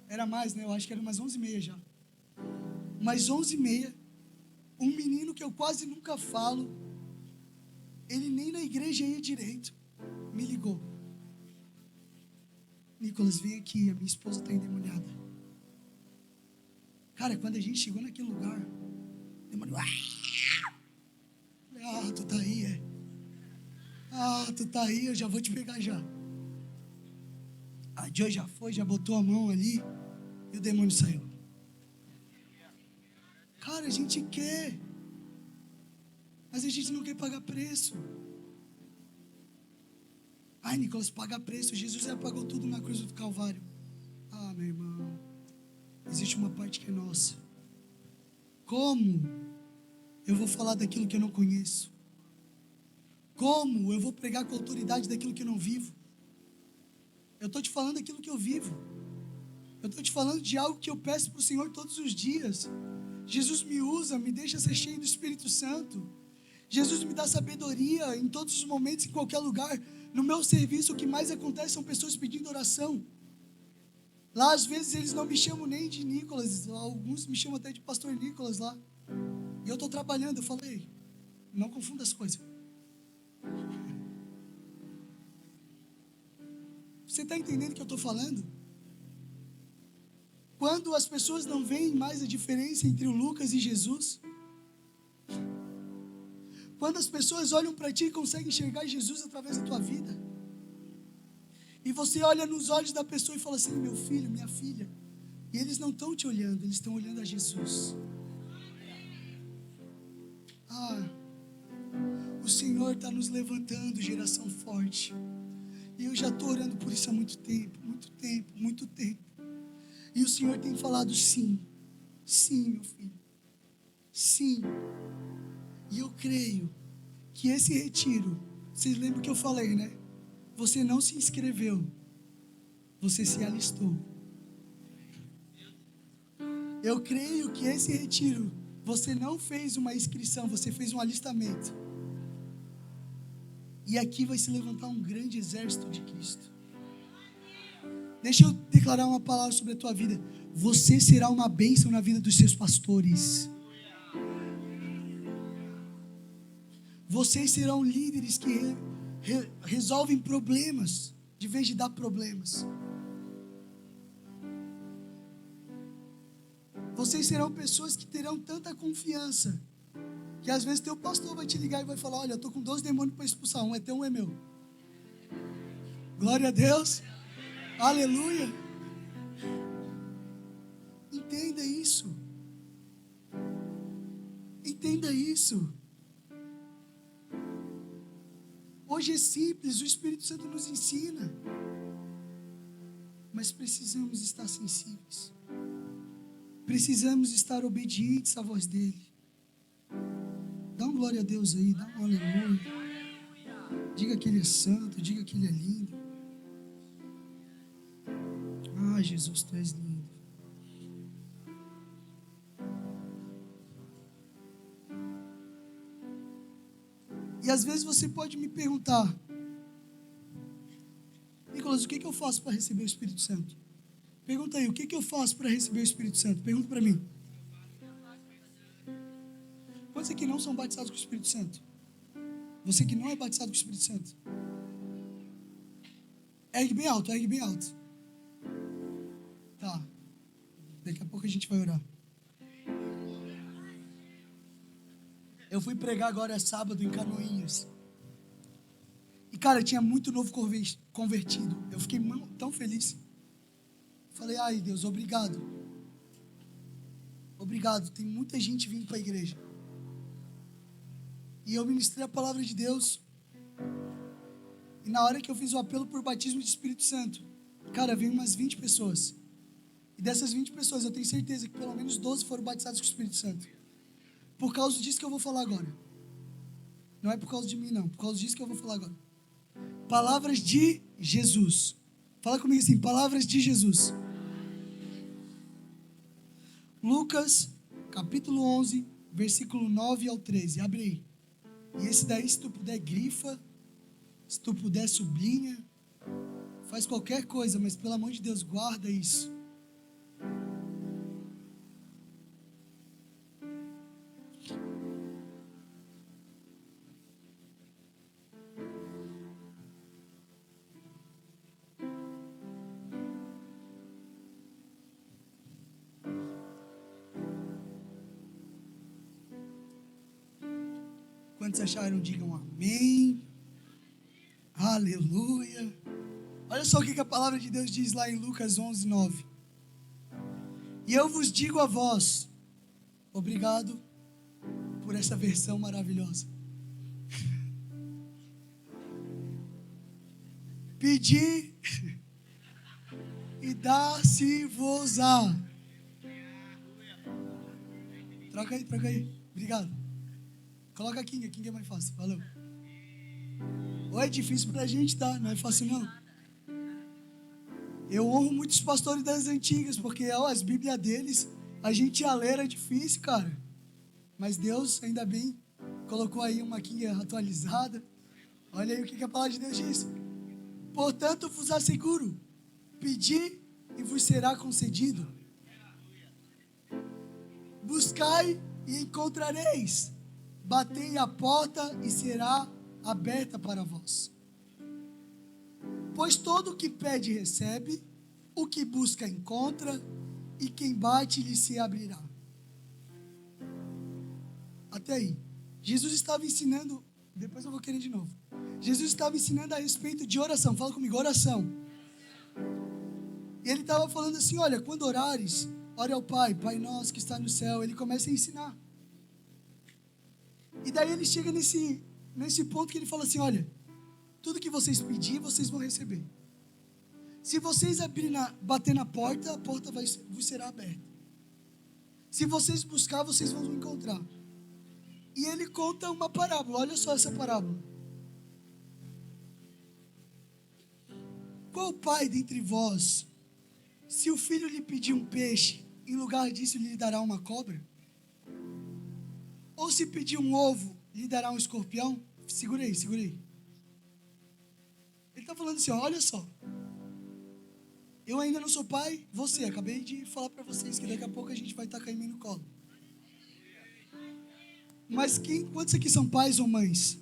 Speaker 1: Era mais, né? Eu acho que era umas 11:30 já. Mas 11:30, um menino que eu quase nunca falo, ele nem na igreja ia direito, me ligou. Nicolas, vem aqui, a minha esposa está endemoniada. Cara, quando a gente chegou naquele lugar, o demônio... Ah, tu tá aí, é? Ah, tu tá aí, eu já vou te pegar já. A Joy já foi, já botou a mão ali, e o demônio saiu. Cara, a gente quer, mas a gente não quer pagar preço. Ai, Nicolas, pagar preço, Jesus já pagou tudo na cruz do Calvário. Ah, meu irmão, existe uma parte que é nossa. Como eu vou falar daquilo que eu não conheço? Como eu vou pregar com autoridade daquilo que eu não vivo? Eu estou te falando daquilo que eu vivo. Eu estou te falando de algo que eu peço para o Senhor todos os dias. Jesus me usa, me deixa ser cheio do Espírito Santo. Jesus me dá sabedoria em todos os momentos, em qualquer lugar. No meu serviço, o que mais acontece são pessoas pedindo oração. Lá, às vezes, eles não me chamam nem de Nicolas. Alguns me chamam até de pastor Nicolas lá. E eu estou trabalhando. Eu falei, não confunda as coisas. Você está entendendo o que eu estou falando? Quando as pessoas não veem mais a diferença entre o Lucas e Jesus, quando as pessoas olham para ti e conseguem enxergar Jesus através da tua vida, e você olha nos olhos da pessoa e fala assim, meu filho, minha filha, e eles não estão te olhando, eles estão olhando a Jesus. Ah, o Senhor está nos levantando, geração forte. E eu já estou orando por isso há muito tempo, muito tempo, muito tempo. E o Senhor tem falado sim. Sim, meu filho. Sim. E eu creio que esse retiro, vocês lembram que eu falei, né? Você não se inscreveu, você se alistou. Eu creio que esse retiro, você não fez uma inscrição, você fez um alistamento. E aqui vai se levantar um grande exército de Cristo. Deixa eu declarar uma palavra sobre a tua vida. Você será uma bênção na vida dos seus pastores. Vocês serão líderes que resolvem problemas, de vez de dar problemas. Vocês serão pessoas que terão tanta confiança, que às vezes teu pastor vai te ligar e vai falar: olha, eu estou com 12 demônios para expulsar, um é teu, um é meu. Glória a Deus. Aleluia. Entenda isso. Entenda isso. Hoje é simples, o Espírito Santo nos ensina. Mas precisamos estar sensíveis. Precisamos estar obedientes à voz dEle. Dá um glória a Deus aí, dá um aleluia. Diga que Ele é santo, diga que Ele é lindo. Ah, Jesus, Tu és lindo. E às vezes você pode me perguntar: Nicolas, o que eu faço para receber o Espírito Santo? Pergunta aí, o que eu faço para receber o Espírito Santo? Pergunta para mim. Quantos aqui não são batizados com o Espírito Santo? Você que não é batizado com o Espírito Santo? Ergue bem alto, ergue bem alto. Tá. Daqui a pouco a gente vai orar. Eu fui pregar agora sábado em Canoinhas. E cara, tinha muito novo convertido. Eu fiquei tão feliz. Falei: ai Deus, obrigado. Obrigado, tem muita gente vindo para a igreja. E eu ministrei a palavra de Deus. E na hora que eu fiz o apelo por batismo de Espírito Santo, cara, veio umas 20 pessoas. E dessas 20 pessoas, eu tenho certeza que pelo menos 12 foram batizados com o Espírito Santo. Por causa disso que eu vou falar agora. Não é por causa de mim, não. Por causa disso que eu vou falar agora. Palavras de Jesus. Fala comigo assim, palavras de Jesus. Lucas, capítulo 11, versículo 9 ao 13. Abre aí. E esse daí, se tu puder, grifa. Se tu puder, sublinha. Faz qualquer coisa, mas pelo amor de Deus, guarda isso. Quantos acharam, digam amém. Aleluia. Olha só o que a palavra de Deus diz lá em Lucas 11, 9. E eu vos digo a vós, obrigado por essa versão maravilhosa. Pedi e dá-se-vos-á. Troca aí. Obrigado. Coloca a King é mais fácil. Valeu. Ou é difícil pra gente, tá? Não é fácil, não. Eu honro muitos pastores das antigas, porque as Bíblias deles, a gente a ler é difícil, cara. Mas Deus, ainda bem, colocou aí uma King atualizada. Olha aí o que a palavra de Deus diz. Portanto, vos asseguro, pedi e vos será concedido. Buscai e encontrareis. Batei a porta e será aberta para vós. Pois todo o que pede recebe, o que busca encontra, e quem bate lhe se abrirá. Até aí. Jesus estava ensinando, depois eu vou querer de novo. Jesus estava ensinando a respeito de oração. Fala comigo, oração. E ele estava falando assim, olha, quando orares, ore ao Pai, Pai nosso que está no céu. Ele começa a ensinar. E daí ele chega nesse ponto que ele fala assim, olha, tudo que vocês pedirem, vocês vão receber. Se vocês bater na porta, a porta vos será aberta. Se vocês buscar, vocês vão encontrar. E ele conta uma parábola. Olha só essa parábola. Qual pai dentre vós, se o filho lhe pedir um peixe, em lugar disso lhe dará uma cobra? Ou se pedir um ovo, lhe dará um escorpião? Segura aí. Ele está falando assim, ó, olha só. Eu ainda não sou pai, acabei de falar para vocês que daqui a pouco a gente vai estar caindo no colo. Mas quantos aqui são pais ou mães?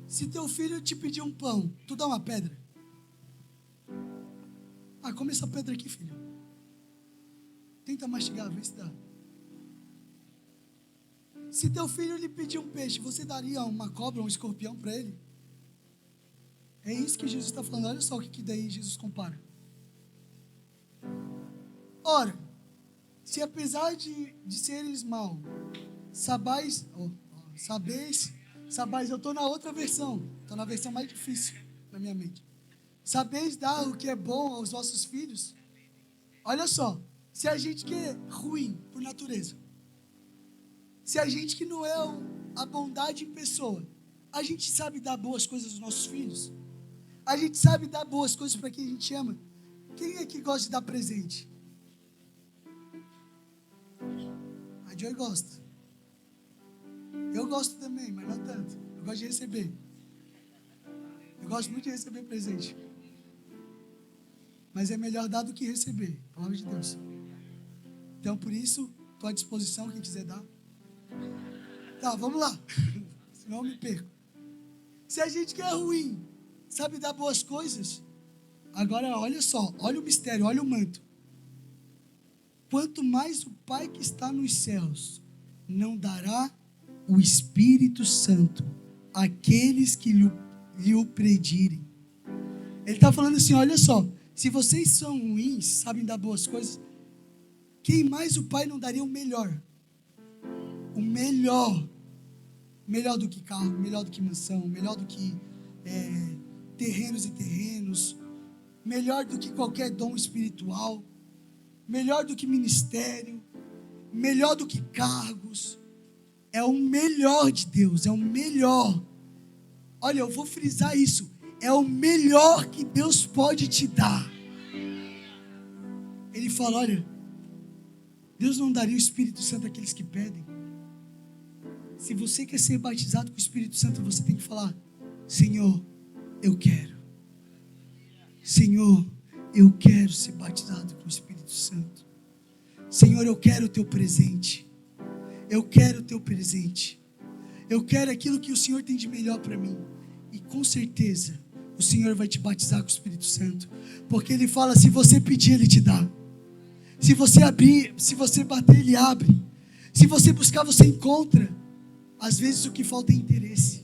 Speaker 1: Se teu filho te pedir um pão, tu dá uma pedra? Come essa pedra aqui, filho. Tenta mastigar, vê se dá. Se teu filho lhe pedir um peixe, você daria uma cobra, um escorpião para ele? É isso que Jesus está falando. Olha só o que daí Jesus compara. Ora, se apesar de seres mal, sabeis, eu estou na outra versão, estou na versão mais difícil na minha mente. Sabeis dar o que é bom aos vossos filhos? Olha só, se a gente que é ruim por natureza, se a gente que não é a bondade em pessoa, a gente sabe dar boas coisas aos nossos filhos, a gente sabe dar boas coisas para quem a gente ama. Quem é que gosta de dar presente? A Joy gosta. Eu gosto também, mas não tanto. Eu gosto de receber. Eu gosto muito de receber presente. Mas é melhor dar do que receber. Palavra de Deus. Então, por isso, estou à disposição, quem quiser dar. Tá, vamos lá. Senão eu me perco. Se a gente que é ruim sabe dar boas coisas, agora olha só, olha o mistério, olha o manto. Quanto mais o Pai que está nos céus não dará o Espírito Santo àqueles que lhe o pedirem. Ele está falando assim, olha só, se vocês são ruins, sabem dar boas coisas, quem mais o Pai não daria o melhor? O melhor. Melhor do que carro, melhor do que mansão, melhor do que terrenos e terrenos, melhor do que qualquer dom espiritual, melhor do que ministério, melhor do que cargos. É o melhor de Deus, é o melhor. Olha, eu vou frisar isso. É o melhor que Deus pode te dar. Ele fala, olha, Deus não daria o Espírito Santo àqueles que pedem. Se você quer ser batizado com o Espírito Santo, você tem que falar, Senhor, eu quero. Senhor, eu quero ser batizado com o Espírito Santo. Senhor, eu quero o teu presente. Eu quero o teu presente. Eu quero aquilo que o Senhor tem de melhor para mim. E com certeza, o Senhor vai te batizar com o Espírito Santo. Porque Ele fala, se você pedir, Ele te dá. Se você abrir, se você bater, Ele abre. Se você buscar, você encontra. Às vezes o que falta é interesse.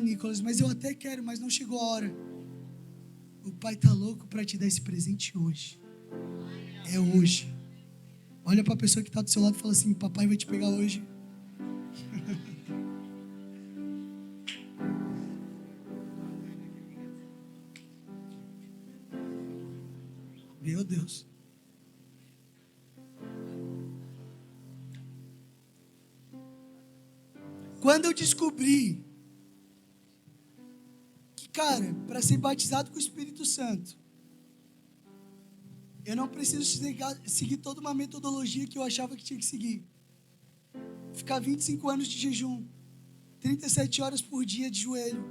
Speaker 1: Nicolas, mas eu até quero, mas não chegou a hora. O Pai está louco para te dar esse presente hoje. É hoje. Olha para a pessoa que está do seu lado e fala assim, papai vai te pegar hoje. Meu Deus. Quando eu descobri que, cara, para ser batizado com o Espírito Santo, eu não preciso seguir toda uma metodologia que eu achava que tinha que seguir. Ficar 25 anos de jejum, 37 horas por dia de joelho,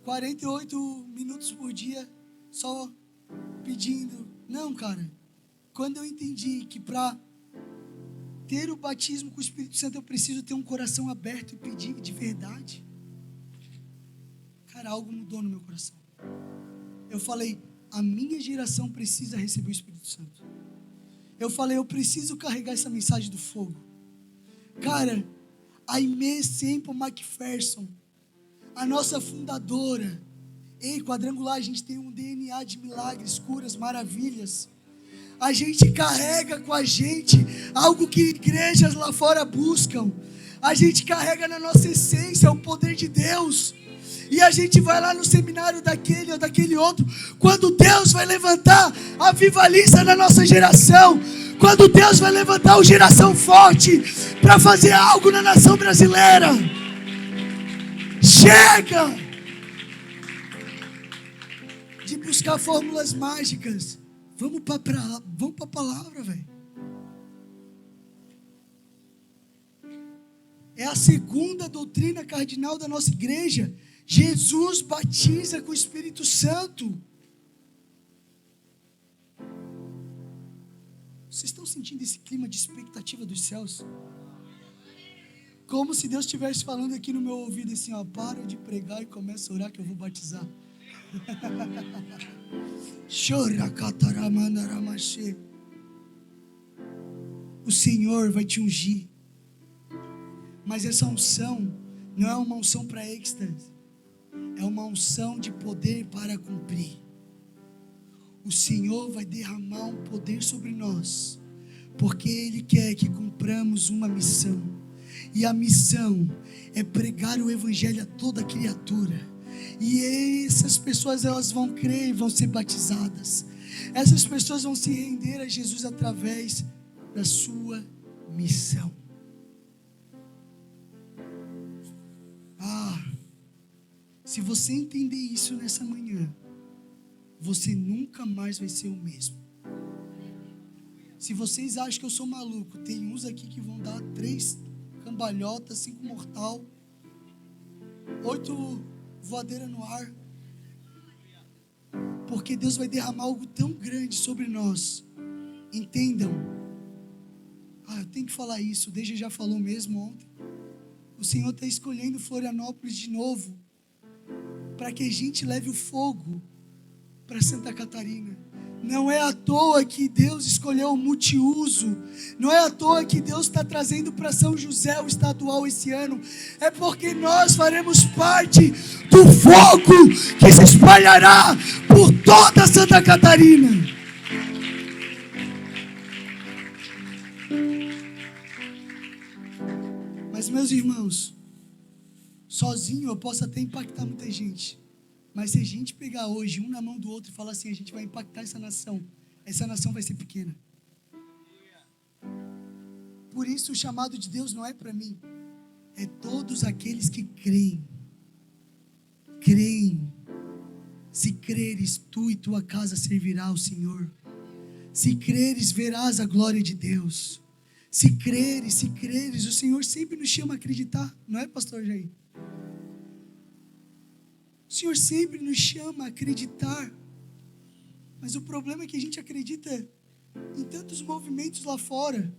Speaker 1: 48 minutos por dia só pedindo. Não, cara. Quando eu entendi que para ter o batismo com o Espírito Santo eu preciso ter um coração aberto e pedir de verdade, cara, algo mudou no meu coração. Eu falei, a minha geração precisa receber o Espírito Santo. Eu falei, eu preciso carregar essa mensagem do fogo. Cara, a Aimee Semple McPherson, a nossa fundadora, Quadrangular, a gente tem um DNA de milagres, curas, maravilhas. A gente carrega com a gente algo que igrejas lá fora buscam. A gente carrega na nossa essência o poder de Deus. E a gente vai lá no seminário daquele ou daquele outro. Quando Deus vai levantar a vivalista na nossa geração, quando Deus vai levantar uma geração forte para fazer algo na nação brasileira. Chega de buscar fórmulas mágicas. Vamos para a palavra, velho. É a segunda doutrina cardinal da nossa igreja. Jesus batiza com o Espírito Santo. Vocês estão sentindo esse clima de expectativa dos céus? Como se Deus estivesse falando aqui no meu ouvido assim, ó, para de pregar e começa a orar que eu vou batizar. O Senhor vai te ungir. Mas essa unção não é uma unção para êxtase. É uma unção de poder para cumprir. O Senhor vai derramar um poder sobre nós, porque Ele quer que cumpramos uma missão. E a missão é pregar o Evangelho a toda criatura. E essas pessoas, elas vão crer e vão ser batizadas. Essas pessoas vão se render a Jesus através da sua missão. Se você entender isso nessa manhã, você nunca mais vai ser o mesmo. Se vocês acham que eu sou maluco, tem uns aqui que vão dar 3 cambalhotas, 5 mortal, 8 voadeira no ar, porque Deus vai derramar algo tão grande sobre nós. Entendam. Eu tenho que falar isso, o Deja já falou mesmo ontem. O Senhor está escolhendo Florianópolis de novo, para que a gente leve o fogo para Santa Catarina. Não é à toa que Deus escolheu o multiuso. Não é à toa que Deus está trazendo para São José o estadual esse ano. É porque nós faremos parte do fogo que se espalhará por toda Santa Catarina. Mas, meus irmãos, sozinho eu posso até impactar muita gente. Mas se a gente pegar hoje um na mão do outro e falar assim, a gente vai impactar essa nação vai ser pequena. Por isso o chamado de Deus não é para mim, é todos aqueles que creem. Se creres, tu e tua casa servirá ao Senhor. Se creres, verás a glória de Deus. Se creres, o Senhor sempre nos chama a acreditar, não é, pastor Jair? O Senhor sempre nos chama a acreditar, mas o problema é que a gente acredita em tantos movimentos lá fora,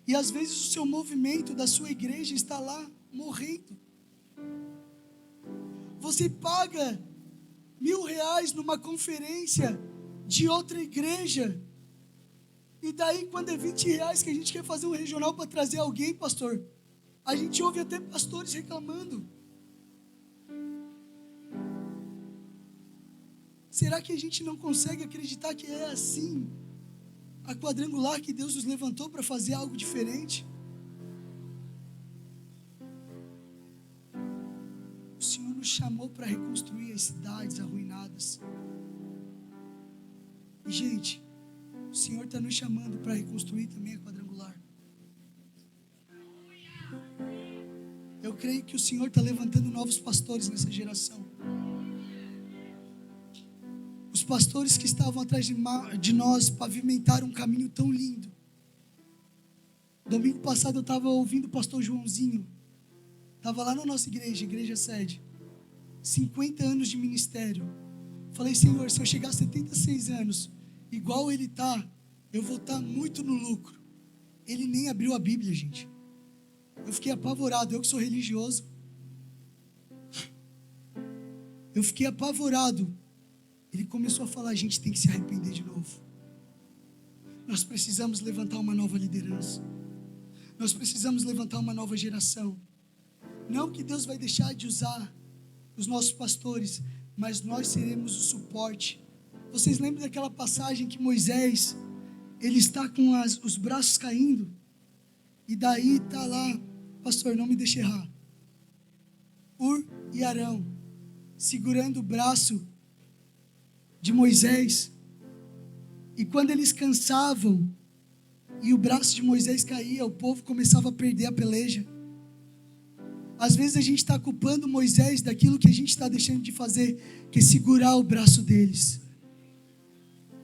Speaker 1: e às vezes o seu movimento da sua igreja está lá morrendo. Você paga R$1.000 numa conferência de outra igreja, e daí quando é R$20 que a gente quer fazer um regional para trazer alguém, pastor, a gente ouve até pastores reclamando. Será que a gente não consegue acreditar que é assim a quadrangular que Deus nos levantou para fazer algo diferente? O Senhor nos chamou para reconstruir as cidades arruinadas. E, gente, o Senhor está nos chamando para reconstruir também a quadrangular. Eu creio que o Senhor está levantando novos pastores nessa geração. Os pastores que estavam atrás de nós pavimentaram um caminho tão lindo. Domingo passado eu estava ouvindo o pastor Joãozinho. Estava lá na nossa igreja sede. 50 anos de ministério. Falei, Senhor, se eu chegar a 76 anos, igual ele está, eu vou estar muito no lucro. Ele nem abriu a Bíblia, gente. Eu fiquei apavorado, eu que sou religioso. Eu fiquei apavorado. Ele começou a falar, a gente tem que se arrepender de novo. Nós precisamos levantar uma nova liderança. Nós precisamos levantar uma nova geração. Não que Deus vai deixar de usar os nossos pastores, mas nós seremos o suporte. Vocês lembram daquela passagem que Moisés, ele está com os braços caindo, e daí está lá, pastor, não me deixe errar, Ur e Arão, segurando o braço de Moisés. E quando eles cansavam e o braço de Moisés caía, o povo começava a perder a peleja. Às vezes a gente está culpando Moisés daquilo que a gente está deixando de fazer, que é segurar o braço deles.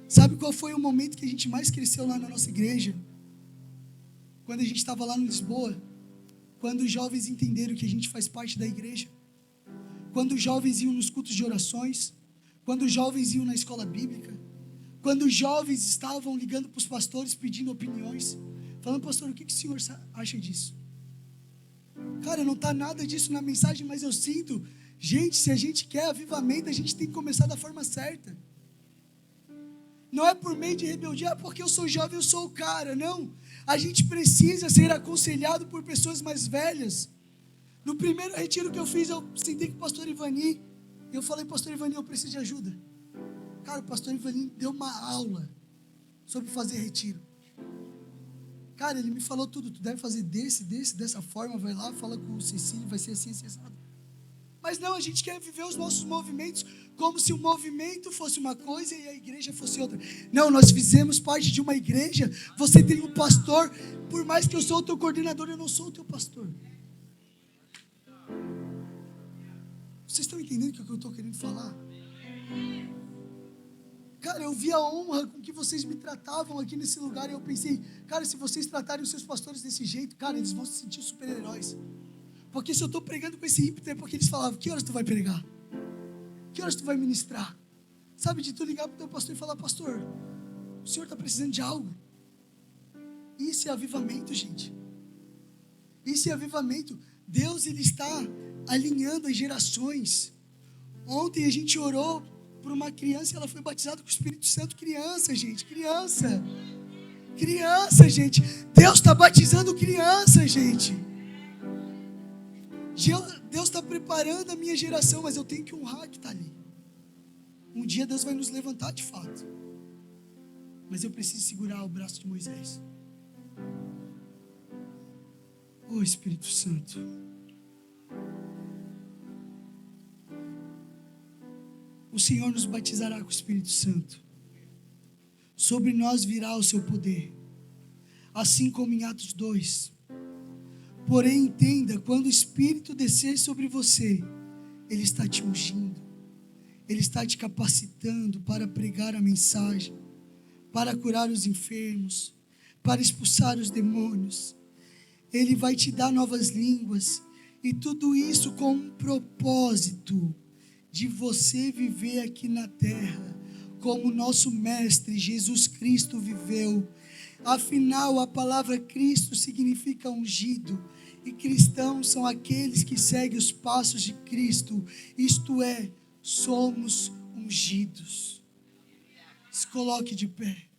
Speaker 1: Sabe qual foi o momento que a gente mais cresceu lá na nossa igreja? Quando a gente estava lá no Lisboa. Quando os jovens entenderam que a gente faz parte da igreja. Quando os jovens iam nos cultos de orações. Quando os jovens iam na escola bíblica. Quando os jovens estavam ligando para os pastores pedindo opiniões. Falando, pastor, o que o senhor acha disso? Cara, não está nada disso na mensagem, mas eu sinto. Gente, se a gente quer avivamento, a gente tem que começar da forma certa. Não é por meio de rebeldia, porque eu sou jovem, eu sou o cara. Não. A gente precisa ser aconselhado por pessoas mais velhas. No primeiro retiro que eu fiz, eu sentei com o pastor Ivani. Eu falei, pastor Ivani, eu preciso de ajuda. Cara, o pastor Ivani deu uma aula sobre fazer retiro. Cara, ele me falou tudo. Tu deve fazer dessa forma. Vai lá, fala com o Cecílio, vai ser assim, assim, assim. Mas não, a gente quer viver os nossos movimentos como se o movimento fosse uma coisa e a igreja fosse outra. Não, nós fizemos parte de uma igreja. Você tem um pastor. Por mais que eu sou o teu coordenador, eu não sou o teu pastor. Vocês estão entendendo o que eu estou querendo falar? Cara, eu vi a honra com que vocês me tratavam aqui nesse lugar. E eu pensei, cara, se vocês tratarem os seus pastores desse jeito, cara, eles vão se sentir super-heróis. Porque se eu estou pregando com esse ímpeto, é porque eles falavam, que horas tu vai pregar? Que horas tu vai ministrar? Sabe, de tu ligar para o teu pastor e falar, pastor, o senhor está precisando de algo. Isso é avivamento, gente. Isso é avivamento. Deus, Ele está alinhando as gerações. Ontem a gente orou por uma criança e ela foi batizada com o Espírito Santo. Criança, gente, criança. Criança, gente. Deus está batizando criança, gente. Deus está preparando a minha geração, mas eu tenho que honrar que está ali. Um dia Deus vai nos levantar de fato. Mas eu preciso segurar o braço de Moisés. Oh, Espírito Santo. O Senhor nos batizará com o Espírito Santo. Sobre nós virá o seu poder. Assim como em Atos 2. Porém, entenda, quando o Espírito descer sobre você, Ele está te ungindo, Ele está te capacitando para pregar a mensagem, para curar os enfermos, para expulsar os demônios. Ele vai te dar novas línguas, e tudo isso com um propósito de você viver aqui na terra, como nosso Mestre Jesus Cristo viveu. Afinal, a palavra Cristo significa ungido. E cristãos são aqueles que seguem os passos de Cristo. Isto é, somos ungidos. Se coloque de pé.